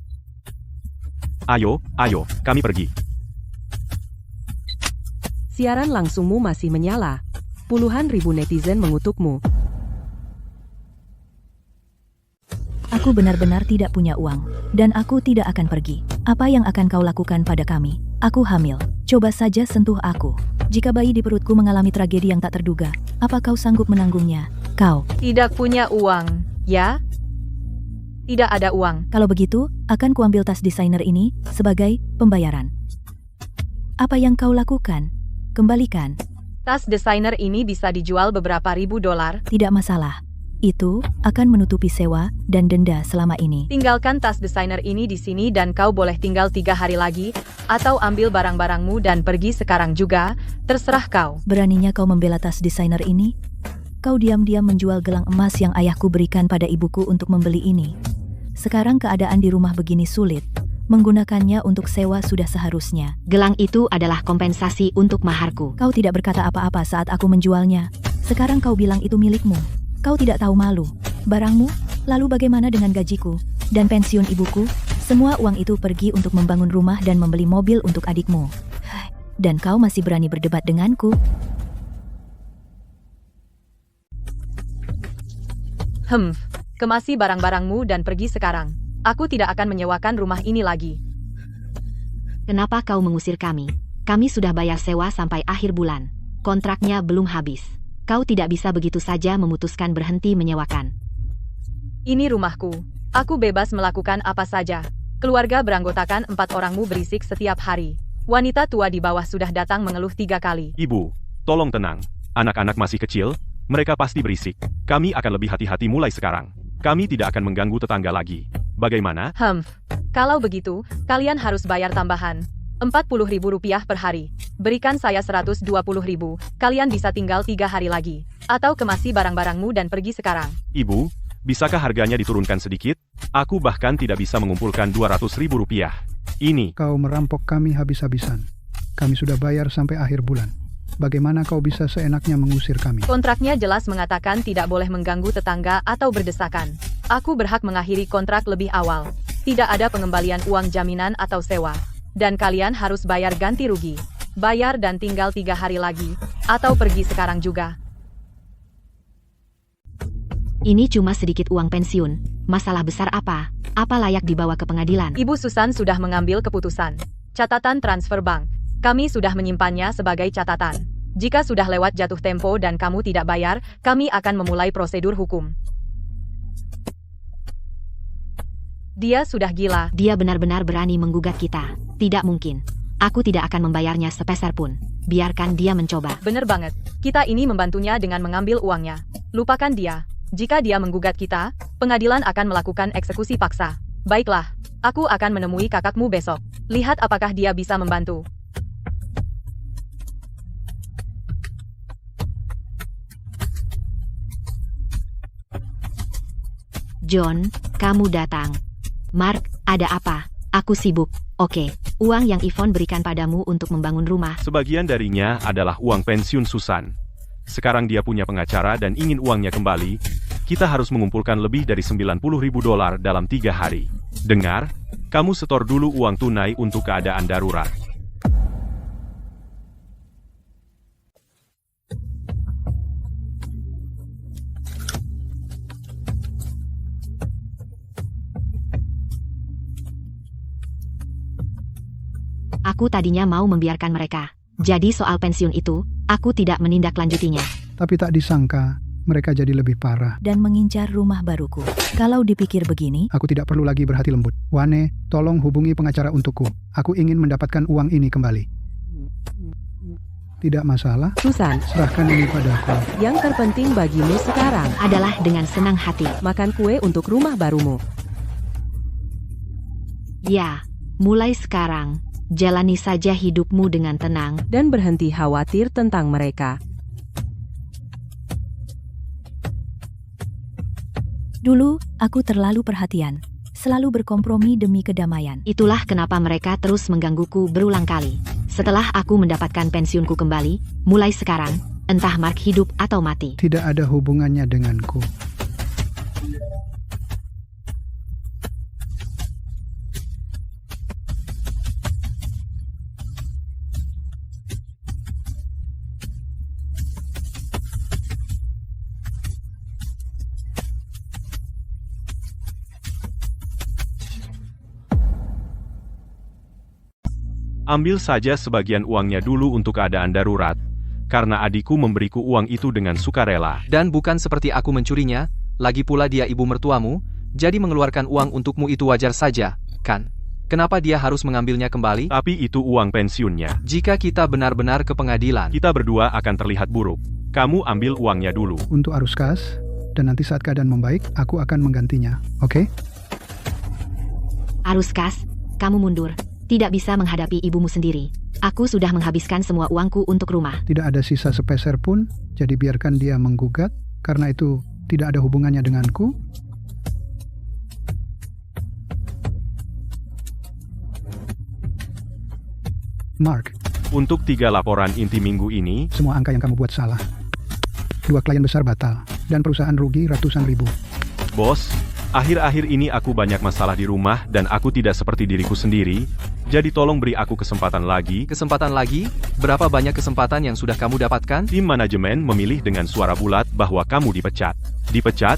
Ayo, kami pergi. Siaran langsungmu masih menyala. Puluhan ribu netizen mengutukmu. Aku benar-benar tidak punya uang, dan aku tidak akan pergi. Apa yang akan kau lakukan pada kami? Aku hamil. Coba saja sentuh aku. Jika bayi di perutku mengalami tragedi yang tak terduga, apa kau sanggup menanggungnya? Kau Tidak punya uang, ya? Tidak ada uang. Kalau begitu, akan kuambil tas desainer ini sebagai pembayaran. Apa yang kau lakukan? Kembalikan. Tas desainer ini bisa dijual beberapa ribu dolar. Tidak masalah. Itu akan menutupi sewa dan denda selama ini. Tinggalkan tas desainer ini di sini dan kau boleh tinggal 3 hari lagi, atau ambil barang-barangmu dan pergi sekarang juga, terserah kau. Beraninya kau membela tas desainer ini? Kau diam-diam menjual gelang emas yang ayahku berikan pada ibuku untuk membeli ini. Sekarang keadaan di rumah begini sulit. Menggunakannya untuk sewa sudah seharusnya. Gelang itu adalah kompensasi untuk maharku. Kau tidak berkata apa-apa saat aku menjualnya. Sekarang kau bilang itu milikmu. Kau tidak tahu malu. Barangmu, lalu bagaimana dengan gajiku? Dan pensiun ibuku? Semua uang itu pergi untuk membangun rumah dan membeli mobil untuk adikmu. Dan kau masih berani berdebat denganku? Kemasi barang-barangmu dan pergi sekarang. Aku tidak akan menyewakan rumah ini lagi. Kenapa kau mengusir kami? Kami sudah bayar sewa sampai akhir bulan. Kontraknya belum habis. Kau tidak bisa begitu saja memutuskan berhenti menyewakan. Ini rumahku. Aku bebas melakukan apa saja. Keluarga beranggotakan 4 orangmu berisik setiap hari. Wanita tua di bawah sudah datang mengeluh 3 kali. Ibu, tolong tenang. Anak-anak masih kecil, mereka pasti berisik. Kami akan lebih hati-hati mulai sekarang. Kami tidak akan mengganggu tetangga lagi. Bagaimana? Kalau begitu, kalian harus bayar tambahan. Rp40.000 per hari. Berikan saya Rp120.000, kalian bisa tinggal 3 hari lagi. Atau kemasi barang-barangmu dan pergi sekarang. Ibu, bisakah harganya diturunkan sedikit? Aku bahkan tidak bisa mengumpulkan Rp200.000. Ini. Kau merampok kami habis-habisan. Kami sudah bayar sampai akhir bulan. Bagaimana kau bisa seenaknya mengusir kami? Kontraknya jelas mengatakan tidak boleh mengganggu tetangga atau berdesakan. Aku berhak mengakhiri kontrak lebih awal. Tidak ada pengembalian uang jaminan atau sewa. Dan kalian harus bayar ganti rugi. Bayar dan tinggal 3 hari lagi. Atau pergi sekarang juga. Ini cuma sedikit uang pensiun. Masalah besar apa? Apa layak dibawa ke pengadilan? Ibu Susan sudah mengambil keputusan. Catatan transfer bank. Kami sudah menyimpannya sebagai catatan. Jika sudah lewat jatuh tempo dan kamu tidak bayar, kami akan memulai prosedur hukum. Dia sudah gila. Dia benar-benar berani menggugat kita. Tidak mungkin. Aku tidak akan membayarnya sepeser pun. Biarkan dia mencoba. Bener banget. Kita ini membantunya dengan mengambil uangnya. Lupakan dia. Jika dia menggugat kita, pengadilan akan melakukan eksekusi paksa. Baiklah, aku akan menemui kakakmu besok. Lihat apakah dia bisa membantu. John, kamu datang. Mark, ada apa? Aku sibuk. Oke, uang yang Yvonne berikan padamu untuk membangun rumah. Sebagian darinya adalah uang pensiun Susan. Sekarang dia punya pengacara dan ingin uangnya kembali. Kita harus mengumpulkan lebih dari $90.000 dalam 3 hari. Dengar, kamu setor dulu uang tunai untuk keadaan darurat. Aku tadinya mau membiarkan mereka. Jadi soal pensiun itu, aku tidak menindaklanjutinya. Tapi tak disangka, mereka jadi lebih parah. Dan mengincar rumah baruku. Kalau dipikir begini, Aku tidak perlu lagi berhati lembut. Wane, tolong hubungi pengacara untukku. Aku ingin mendapatkan uang ini kembali. Tidak masalah, Susan, serahkan ini padaku. yang terpenting bagimu sekarang, Adalah dengan senang hati. makan kue untuk rumah barumu. Ya, mulai sekarang, jalani saja hidupmu dengan tenang. Dan berhenti khawatir tentang mereka. dulu aku terlalu perhatian. Selalu berkompromi demi kedamaian. Itulah kenapa mereka terus menggangguku berulang kali. Setelah aku mendapatkan pensiunku kembali, mulai sekarang, entah Mark hidup atau mati. Tidak ada hubungannya denganku. Ambil saja sebagian uangnya dulu untuk keadaan darurat, karena adikku memberiku uang itu dengan sukarela. Dan bukan seperti aku mencurinya, lagi pula dia ibu mertuamu, jadi mengeluarkan uang untukmu itu wajar saja, kan? Kenapa dia harus mengambilnya kembali? Tapi itu uang pensiunnya. Jika kita benar-benar ke pengadilan, Kita berdua akan terlihat buruk. Kamu ambil uangnya dulu. Untuk arus kas, dan nanti saat keadaan membaik, aku akan menggantinya. Oke? Arus kas, kamu mundur. Tidak bisa menghadapi ibumu sendiri. Aku sudah menghabiskan semua uangku untuk rumah. Tidak ada sisa sepeser pun, jadi biarkan dia menggugat, karena itu tidak ada hubungannya denganku. Mark, Untuk 3 laporan inti minggu ini, semua angka yang kamu buat salah. 2 klien besar batal, dan perusahaan rugi ratusan ribu. Bos, akhir-akhir ini aku banyak masalah di rumah dan aku tidak seperti diriku sendiri, jadi tolong beri aku kesempatan lagi. kesempatan lagi? Berapa banyak kesempatan yang sudah kamu dapatkan? Tim manajemen memilih dengan suara bulat bahwa kamu dipecat. Dipecat?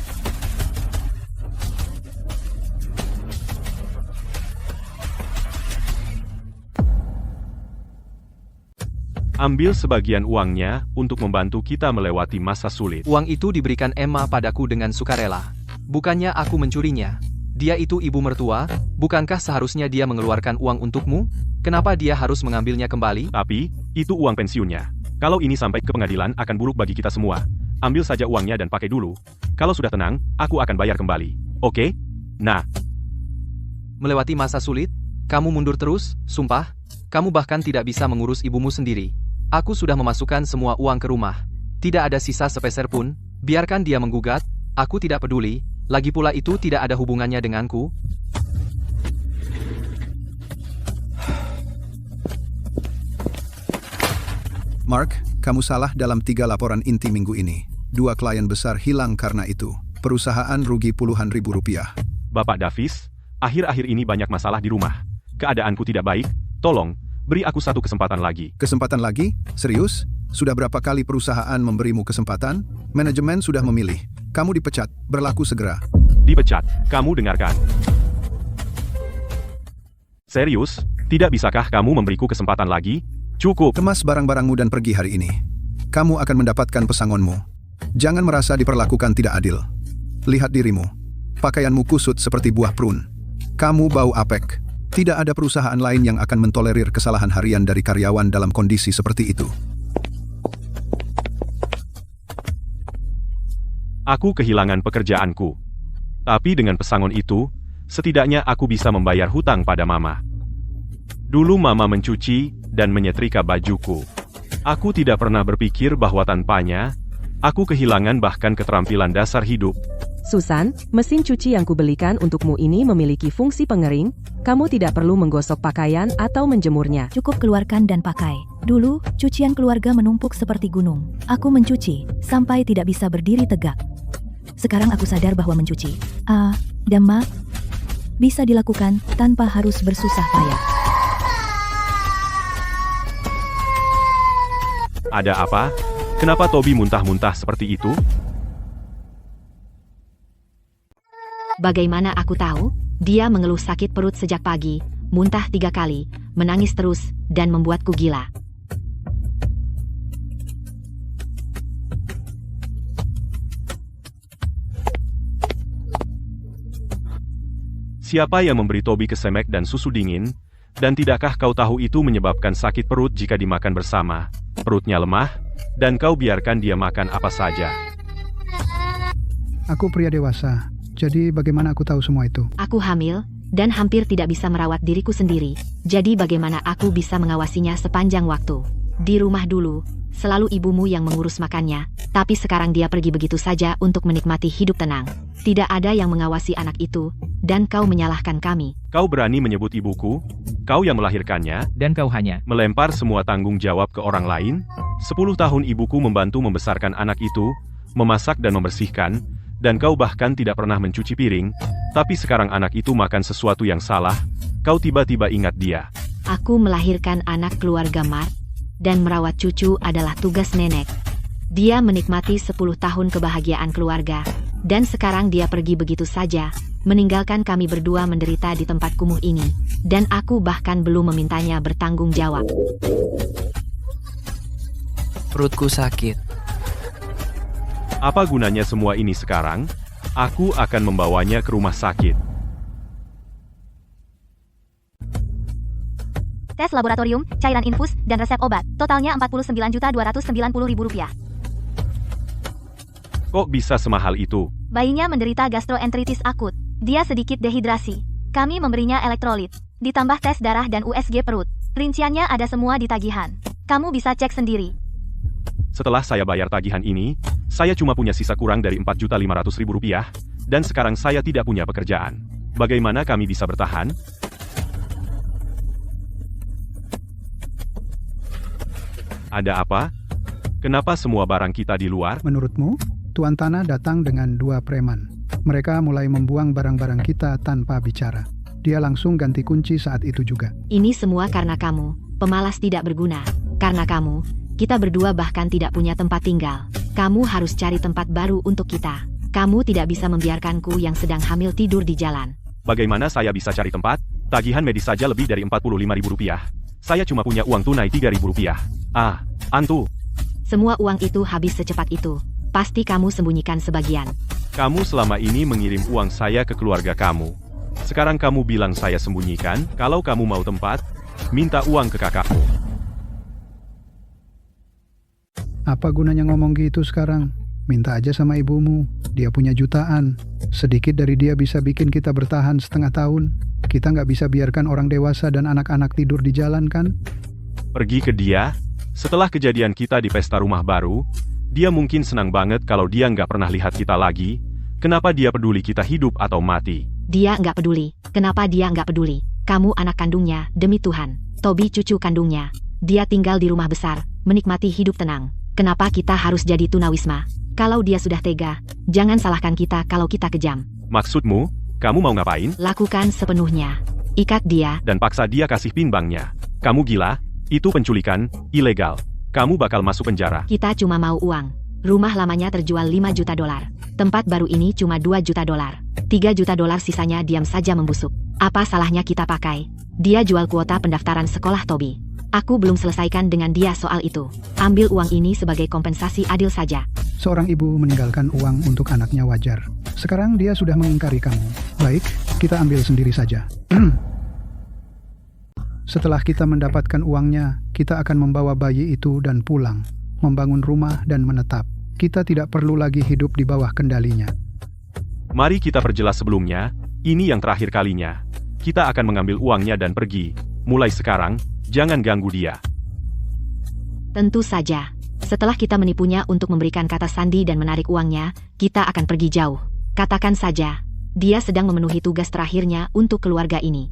Ambil sebagian uangnya untuk membantu kita melewati masa sulit. Uang itu diberikan Emma padaku dengan sukarela. Bukannya aku mencurinya. Dia itu ibu mertua, bukankah seharusnya dia mengeluarkan uang untukmu? Kenapa dia harus mengambilnya kembali? Tapi, itu uang pensiunnya. Kalau ini sampai ke pengadilan akan buruk bagi kita semua. Ambil saja uangnya dan pakai dulu. Kalau sudah tenang, aku akan bayar kembali. Oke? Nah, Melewati masa sulit? Kamu mundur terus, sumpah? Kamu bahkan tidak bisa mengurus ibumu sendiri. Aku sudah memasukkan semua uang ke rumah. Tidak ada sisa sepeser pun, biarkan dia menggugat, aku tidak peduli, lagi pula itu tidak ada hubungannya denganku. Mark, kamu salah dalam 3 laporan inti minggu ini. 2 klien besar hilang karena itu. Perusahaan rugi puluhan ribu rupiah. Bapak Davis, akhir-akhir ini banyak masalah di rumah. Keadaanku tidak baik, tolong, beri aku satu kesempatan lagi. Kesempatan lagi? Serius? Sudah berapa kali perusahaan memberimu kesempatan? Manajemen sudah memilih. Kamu dipecat, berlaku segera. Dipecat, kamu dengarkan. Serius, tidak bisakah kamu memberiku kesempatan lagi? Cukup. Kemas barang-barangmu dan pergi hari ini. Kamu akan mendapatkan pesangonmu. Jangan merasa diperlakukan tidak adil. Lihat dirimu. Pakaianmu kusut seperti buah prun. Kamu bau apek. Tidak ada perusahaan lain yang akan mentolerir kesalahan harian dari karyawan dalam kondisi seperti itu. Aku kehilangan pekerjaanku. Tapi dengan pesangon itu, setidaknya aku bisa membayar hutang pada Mama. Dulu Mama mencuci dan menyetrika bajuku. Aku tidak pernah berpikir bahwa tanpanya, aku kehilangan bahkan keterampilan dasar hidup. Susan, mesin cuci yang kubelikan untukmu ini memiliki fungsi pengering. Kamu tidak perlu menggosok pakaian atau menjemurnya. Cukup keluarkan dan pakai. Dulu, cucian keluarga menumpuk seperti gunung. Aku mencuci, sampai tidak bisa berdiri tegak. Sekarang aku sadar bahwa mencuci, Dhamma, bisa dilakukan tanpa harus bersusah payah. Ada apa? Kenapa Toby muntah-muntah seperti itu? Bagaimana aku tahu? Dia mengeluh sakit perut sejak pagi, muntah 3 kali, menangis terus, dan membuatku gila. Siapa yang memberi Toby kesemek dan susu dingin? Dan tidakkah kau tahu itu menyebabkan sakit perut jika dimakan bersama? Perutnya lemah, dan kau biarkan dia makan apa saja. Aku pria dewasa, jadi bagaimana aku tahu semua itu? Aku hamil, dan hampir tidak bisa merawat diriku sendiri. Jadi bagaimana aku bisa mengawasinya sepanjang waktu? Di rumah dulu, selalu ibumu yang mengurus makannya, tapi sekarang dia pergi begitu saja untuk menikmati hidup tenang. Tidak ada yang mengawasi anak itu, dan kau menyalahkan kami. Kau berani menyebut ibuku? Kau yang melahirkannya? Dan kau hanya Melempar semua tanggung jawab ke orang lain? 10 tahun ibuku membantu membesarkan anak itu, memasak dan membersihkan, dan kau bahkan tidak pernah mencuci piring, tapi sekarang anak itu makan sesuatu yang salah, kau tiba-tiba ingat dia. Aku melahirkan anak keluarga Mark, dan merawat cucu adalah tugas nenek. Dia menikmati 10 tahun kebahagiaan keluarga, dan sekarang dia pergi begitu saja, meninggalkan kami berdua menderita di tempat kumuh ini, dan aku bahkan belum memintanya bertanggung jawab. Perutku sakit. Apa gunanya semua ini sekarang? Aku akan membawanya ke rumah sakit. Tes laboratorium, cairan infus, dan resep obat. Totalnya Rp49.290.000. Kok bisa semahal itu? Bayinya menderita gastroenteritis akut. Dia sedikit dehidrasi. Kami memberinya elektrolit, ditambah tes darah dan USG perut. Rinciannya ada semua di tagihan. Kamu bisa cek sendiri. Setelah saya bayar tagihan ini, saya cuma punya sisa kurang dari Rp4.500.000, dan sekarang saya tidak punya pekerjaan. Bagaimana kami bisa bertahan? Ada apa? Kenapa semua barang kita di luar? Menurutmu, Tuan Tanah datang dengan 2 preman. Mereka mulai membuang barang-barang kita tanpa bicara. Dia langsung ganti kunci saat itu juga. Ini semua karena kamu, pemalas tidak berguna. Karena kamu, kita berdua bahkan tidak punya tempat tinggal. Kamu harus cari tempat baru untuk kita. Kamu tidak bisa membiarkanku yang sedang hamil tidur di jalan. Bagaimana saya bisa cari tempat? Tagihan medis saja lebih dari Rp45.000. Saya cuma punya uang tunai Rp3.000. Antu. Semua uang itu habis secepat itu. Pasti kamu sembunyikan sebagian. Kamu selama ini mengirim uang saya ke keluarga kamu. Sekarang kamu bilang saya sembunyikan. Kalau kamu mau tempat, minta uang ke kakakmu. Apa gunanya ngomong gitu sekarang? Minta aja sama ibumu. Dia punya jutaan. Sedikit dari dia bisa bikin kita bertahan setengah tahun. Kita nggak bisa biarkan orang dewasa dan anak-anak tidur di jalan, kan? Pergi ke dia? Setelah kejadian kita di pesta rumah baru, dia mungkin senang banget kalau dia nggak pernah lihat kita lagi. Kenapa dia peduli kita hidup atau mati? Dia nggak peduli. Kenapa dia nggak peduli? Kamu anak kandungnya, demi Tuhan. Toby cucu kandungnya. Dia tinggal di rumah besar, menikmati hidup tenang. Kenapa kita harus jadi tunawisma? Kalau dia sudah tega, jangan salahkan kita kalau kita kejam. Maksudmu, kamu mau ngapain? Lakukan sepenuhnya. Ikat dia, Dan paksa dia kasih pinbangnya. Kamu gila? Itu penculikan, ilegal. Kamu bakal masuk penjara. kita cuma mau uang. Rumah lamanya terjual 5 juta dolar. Tempat baru ini cuma 2 juta dolar. 3 juta dolar sisanya diam saja membusuk. Apa salahnya kita pakai? Dia jual kuota pendaftaran sekolah Toby. Aku belum selesaikan dengan dia soal itu. Ambil uang ini sebagai kompensasi adil saja. Seorang ibu meninggalkan uang untuk anaknya wajar. Sekarang dia sudah mengingkari kamu. Baik, kita ambil sendiri saja. Setelah kita mendapatkan uangnya, kita akan membawa bayi itu dan pulang, membangun rumah dan menetap. Kita tidak perlu lagi hidup di bawah kendalinya. Mari kita perjelas sebelumnya, ini yang terakhir kalinya. Kita akan mengambil uangnya dan pergi. Mulai sekarang, jangan ganggu dia. Tentu saja. Setelah kita menipunya untuk memberikan kata sandi dan menarik uangnya, kita akan pergi jauh. Katakan saja, dia sedang memenuhi tugas terakhirnya untuk keluarga ini.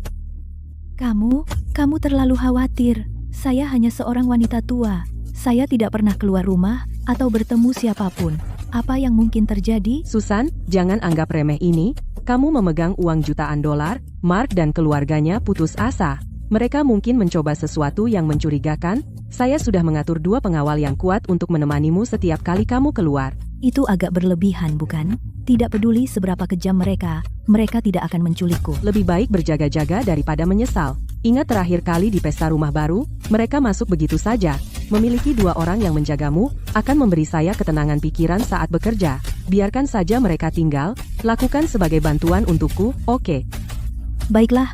Kamu terlalu khawatir. Saya hanya seorang wanita tua. Saya tidak pernah keluar rumah atau bertemu siapapun. Apa yang mungkin terjadi? Susan, jangan anggap remeh ini. Kamu memegang uang jutaan dolar, Mark dan keluarganya putus asa. Mereka mungkin mencoba sesuatu yang mencurigakan. Saya sudah mengatur 2 pengawal yang kuat untuk menemanimu setiap kali kamu keluar. Itu agak berlebihan, bukan? Tidak peduli seberapa kejam mereka tidak akan menculikku. Lebih baik berjaga-jaga daripada menyesal. Ingat terakhir kali di pesta rumah baru, mereka masuk begitu saja. Memiliki 2 orang yang menjagamu akan memberi saya ketenangan pikiran saat bekerja. Biarkan saja mereka tinggal, lakukan sebagai bantuan untukku, oke? Baiklah.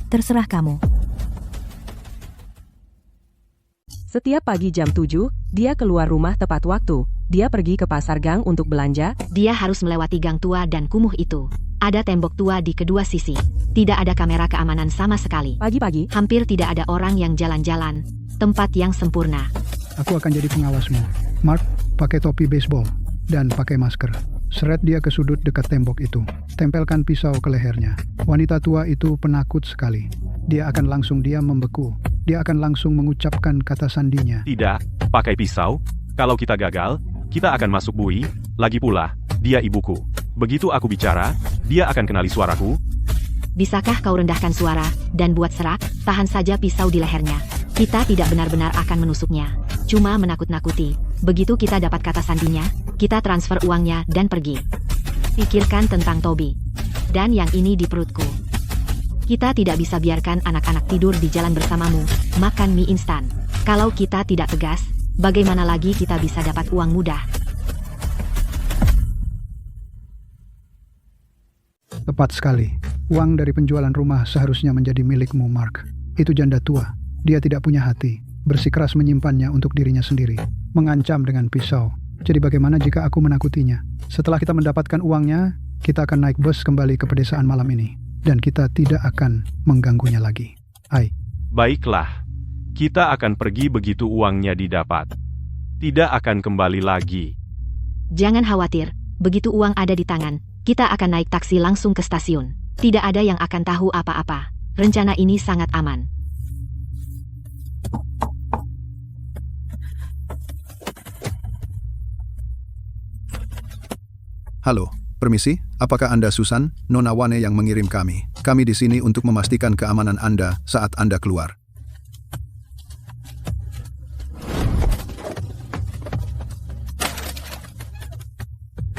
Terserah kamu. Setiap pagi jam 7, dia keluar rumah tepat waktu. Dia pergi ke pasar gang untuk belanja. Dia harus melewati gang tua dan kumuh itu. Ada tembok tua di kedua sisi. Tidak ada kamera keamanan sama sekali. Pagi-pagi, hampir tidak ada orang yang jalan-jalan. Tempat yang sempurna. Aku akan jadi pengawasmu. Mark, pakai topi baseball dan pakai masker. Seret dia ke sudut dekat tembok itu. Tempelkan pisau ke lehernya. Wanita tua itu penakut sekali. Dia akan langsung diam membeku. Dia akan langsung mengucapkan kata sandinya. Tidak, pakai pisau. Kalau kita gagal, kita akan masuk bui. Lagi pula, dia ibuku. Begitu aku bicara, dia akan kenali suaraku. Bisakah kau rendahkan suara dan buat serak? Tahan saja pisau di lehernya. Kita tidak benar-benar akan menusuknya. Cuma menakut-nakuti. Begitu kita dapat kata sandinya, kita transfer uangnya dan pergi. Pikirkan tentang Toby. Dan yang ini di perutku. Kita tidak bisa biarkan anak-anak tidur di jalan bersamamu, makan mie instan. Kalau kita tidak tegas, bagaimana lagi kita bisa dapat uang mudah? Tepat sekali. Uang dari penjualan rumah seharusnya menjadi milikmu, Mark. Itu janda tua. Dia tidak punya hati. Bersikeras menyimpannya untuk dirinya sendiri. Mengancam dengan pisau. Jadi bagaimana jika aku menakutinya? Setelah kita mendapatkan uangnya, kita akan naik bus kembali ke pedesaan malam ini. Dan kita tidak akan mengganggunya lagi. Hai. Baiklah. Kita akan pergi begitu uangnya didapat. Tidak akan kembali lagi. Jangan khawatir. Begitu uang ada di tangan, kita akan naik taksi langsung ke stasiun. Tidak ada yang akan tahu apa-apa. Rencana ini sangat aman. Halo, permisi, apakah Anda Susan, Nona Wane yang mengirim kami? Kami di sini untuk memastikan keamanan Anda saat Anda keluar.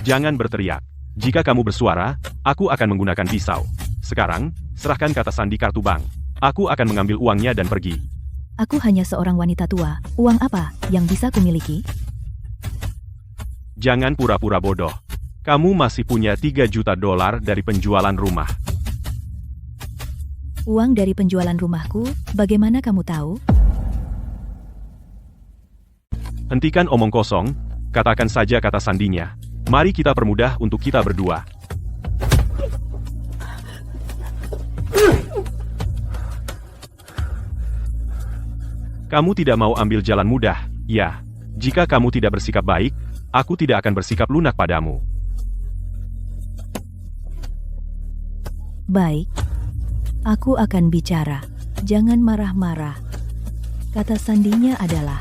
Jangan berteriak. Jika kamu bersuara, aku akan menggunakan pisau. Sekarang, serahkan kata sandi kartu bank. Aku akan mengambil uangnya dan pergi. Aku hanya seorang wanita tua. Uang apa yang bisa kumiliki? Jangan pura-pura bodoh. Kamu masih punya 3 juta dolar dari penjualan rumah. Uang dari penjualan rumahku? Bagaimana kamu tahu? Hentikan omong kosong, katakan saja kata sandinya. Mari kita permudah untuk kita berdua. Kamu tidak mau ambil jalan mudah, ya. Jika kamu tidak bersikap baik, aku tidak akan bersikap lunak padamu. Baik. Aku akan bicara. Jangan marah-marah. Kata sandinya adalah...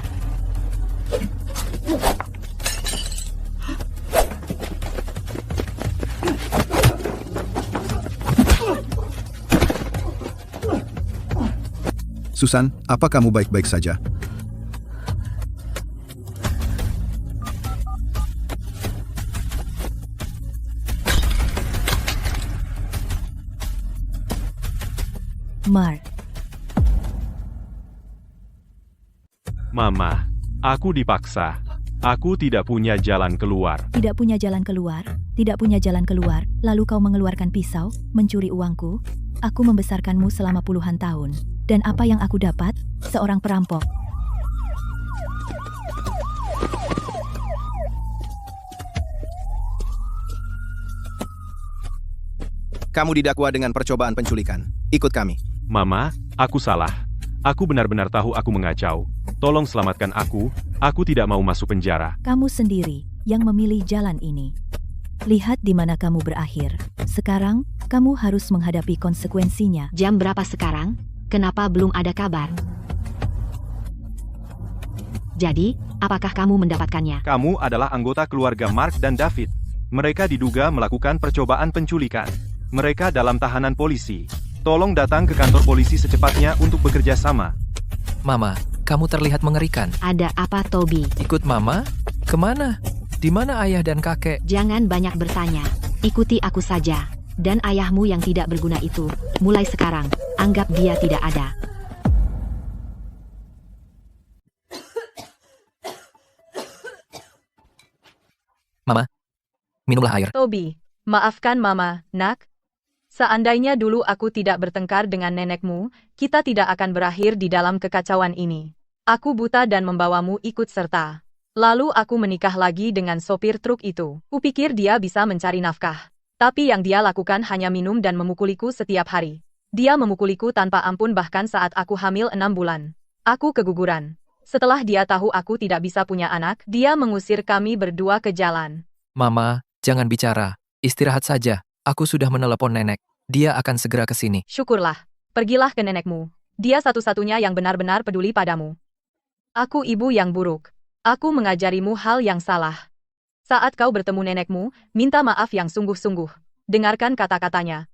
Susan, apa kamu baik-baik saja? Mark. Mama, aku dipaksa. Aku tidak punya jalan keluar. Tidak punya jalan keluar, tidak punya jalan keluar, lalu kau mengeluarkan pisau, mencuri uangku. Aku membesarkanmu selama puluhan tahun. Dan apa yang aku dapat? Seorang perampok. Kamu didakwa dengan percobaan penculikan. Ikut kami. Mama, aku salah. Aku benar-benar tahu aku mengacau. Tolong selamatkan aku tidak mau masuk penjara. Kamu sendiri yang memilih jalan ini. Lihat di mana kamu berakhir. Sekarang, kamu harus menghadapi konsekuensinya. Jam berapa sekarang? Kenapa belum ada kabar? Jadi, apakah kamu mendapatkannya? Kamu adalah anggota keluarga Mark dan David. Mereka diduga melakukan percobaan penculikan. Mereka dalam tahanan polisi. Tolong datang ke kantor polisi secepatnya untuk bekerja sama. Mama, kamu terlihat mengerikan. Ada apa, Toby? Ikut Mama? Kemana? Di mana ayah dan kakek? Jangan banyak bertanya. Ikuti aku saja. Dan ayahmu yang tidak berguna itu, mulai sekarang, anggap dia tidak ada. Mama, minumlah air. Toby, maafkan Mama, nak. Seandainya dulu aku tidak bertengkar dengan nenekmu, kita tidak akan berakhir di dalam kekacauan ini. Aku buta dan membawamu ikut serta. Lalu aku menikah lagi dengan sopir truk itu. Kupikir dia bisa mencari nafkah. Tapi yang dia lakukan hanya minum dan memukuliku setiap hari. Dia memukuliku tanpa ampun bahkan saat aku hamil 6 bulan. Aku keguguran. Setelah dia tahu aku tidak bisa punya anak, dia mengusir kami berdua ke jalan. Mama, jangan bicara. Istirahat saja. Aku sudah menelepon nenek. Dia akan segera ke sini. Syukurlah. Pergilah ke nenekmu. Dia satu-satunya yang benar-benar peduli padamu. Aku ibu yang buruk. Aku mengajarimu hal yang salah. Saat kau bertemu nenekmu, minta maaf yang sungguh-sungguh. Dengarkan kata-katanya.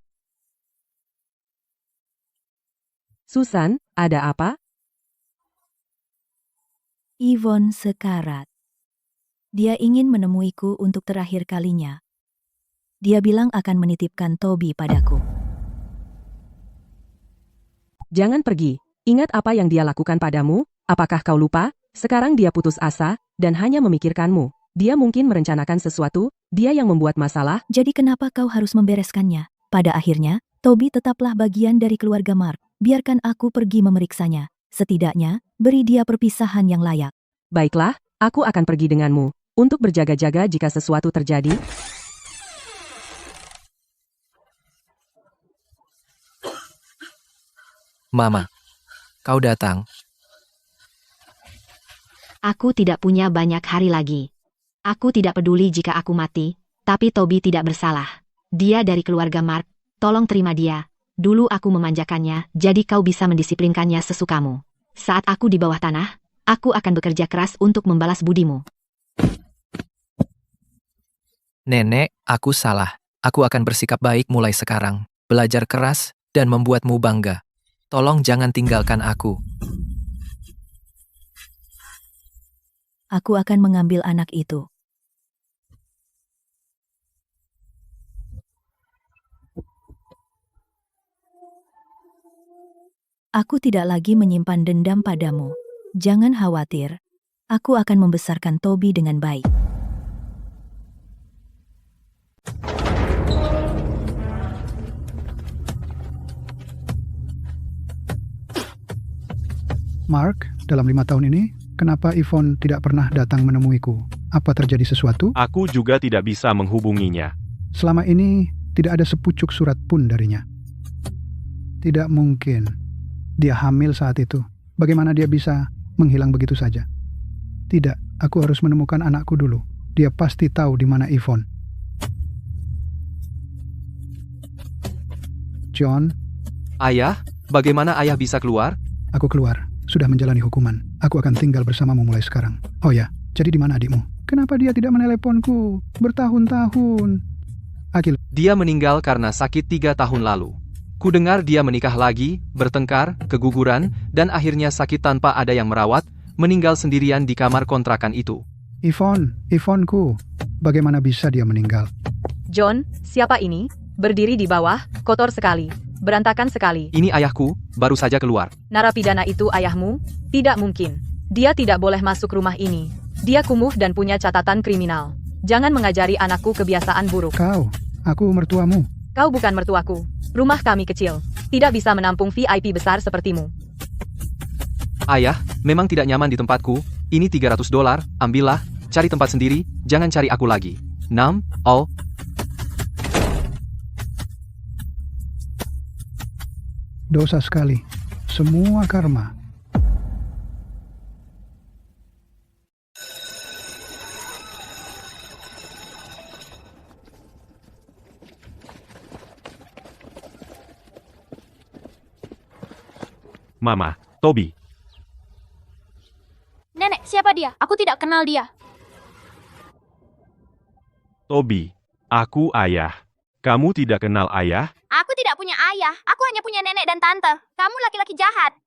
Susan, ada apa? Yvonne sekarat. Dia ingin menemuiku untuk terakhir kalinya. Dia bilang akan menitipkan Toby padaku. Jangan pergi. Ingat apa yang dia lakukan padamu? Apakah kau lupa? Sekarang dia putus asa, dan hanya memikirkanmu. Dia mungkin merencanakan sesuatu, dia yang membuat masalah. Jadi kenapa kau harus membereskannya? Pada akhirnya, Toby tetaplah bagian dari keluarga Mark. Biarkan aku pergi memeriksanya. Setidaknya, beri dia perpisahan yang layak. Baiklah, aku akan pergi denganmu. Untuk berjaga-jaga jika sesuatu terjadi. Mama, kau datang. Aku tidak punya banyak hari lagi. Aku tidak peduli jika aku mati, tapi Toby tidak bersalah. Dia dari keluarga Mark, tolong terima dia. Dulu aku memanjakannya, jadi kau bisa mendisiplinkannya sesukamu. Saat aku di bawah tanah, aku akan bekerja keras untuk membalas budimu. Nenek, aku salah. Aku akan bersikap baik mulai sekarang. Belajar keras, dan membuatmu bangga. Tolong jangan tinggalkan aku. Aku akan mengambil anak itu. Aku tidak lagi menyimpan dendam padamu. Jangan khawatir. Aku akan membesarkan Toby dengan baik. Mark, dalam 5 tahun ini, kenapa Yvonne tidak pernah datang menemuiku? Apa terjadi sesuatu? Aku juga tidak bisa menghubunginya. Selama ini, tidak ada sepucuk surat pun darinya. Tidak mungkin. Dia hamil saat itu. Bagaimana dia bisa menghilang begitu saja? Tidak, aku harus menemukan anakku dulu. Dia pasti tahu di mana Yvonne. John? Ayah, bagaimana ayah bisa keluar? Aku keluar. Sudah menjalani hukuman. Aku akan tinggal bersamamu mulai sekarang. Oh ya, jadi di mana adikmu? Kenapa dia tidak meneleponku? Bertahun-tahun. Akil. Dia meninggal karena sakit 3 tahun lalu. Kudengar dia menikah lagi, bertengkar, keguguran, dan akhirnya sakit tanpa ada yang merawat, meninggal sendirian di kamar kontrakan itu. Yvonneku. Bagaimana bisa dia meninggal? John, siapa ini? Berdiri di bawah, kotor sekali. Berantakan sekali. Ini ayahku, baru saja keluar. Narapidana itu ayahmu? Tidak mungkin. Dia tidak boleh masuk rumah ini. Dia kumuh dan punya catatan kriminal. Jangan mengajari anakku kebiasaan buruk. Aku mertuamu. Kau bukan mertuaku. Rumah kami kecil. Tidak bisa menampung VIP besar sepertimu. Ayah, memang tidak nyaman di tempatku. Ini $300, ambillah. Cari tempat sendiri, jangan cari aku lagi. 6, oh. Dosa sekali. Semua karma. Mama, Toby. Nenek, siapa dia? Aku tidak kenal dia. Toby, aku ayah. Kamu tidak kenal ayah? Aku tidak punya ayah. Aku hanya punya nenek dan tante. Kamu laki-laki jahat.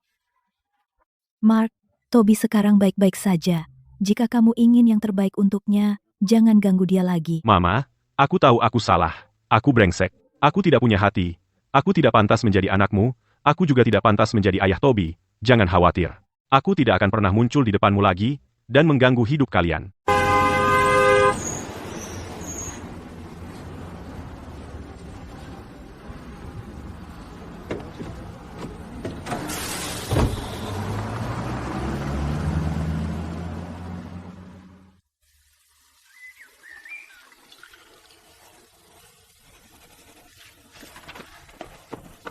Mark, Toby sekarang baik-baik saja. Jika kamu ingin yang terbaik untuknya, jangan ganggu dia lagi. Mama, aku tahu aku salah. Aku brengsek. Aku tidak punya hati. Aku tidak pantas menjadi anakmu. Aku juga tidak pantas menjadi ayah Toby. Jangan khawatir. Aku tidak akan pernah muncul di depanmu lagi dan mengganggu hidup kalian.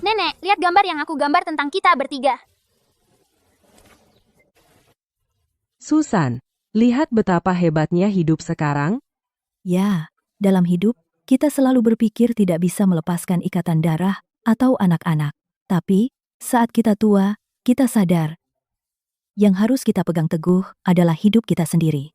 Nenek, lihat gambar yang aku gambar tentang kita bertiga. Susan, lihat betapa hebatnya hidup sekarang. Ya, dalam hidup, kita selalu berpikir tidak bisa melepaskan ikatan darah atau anak-anak. Tapi, saat kita tua, kita sadar. Yang harus kita pegang teguh adalah hidup kita sendiri.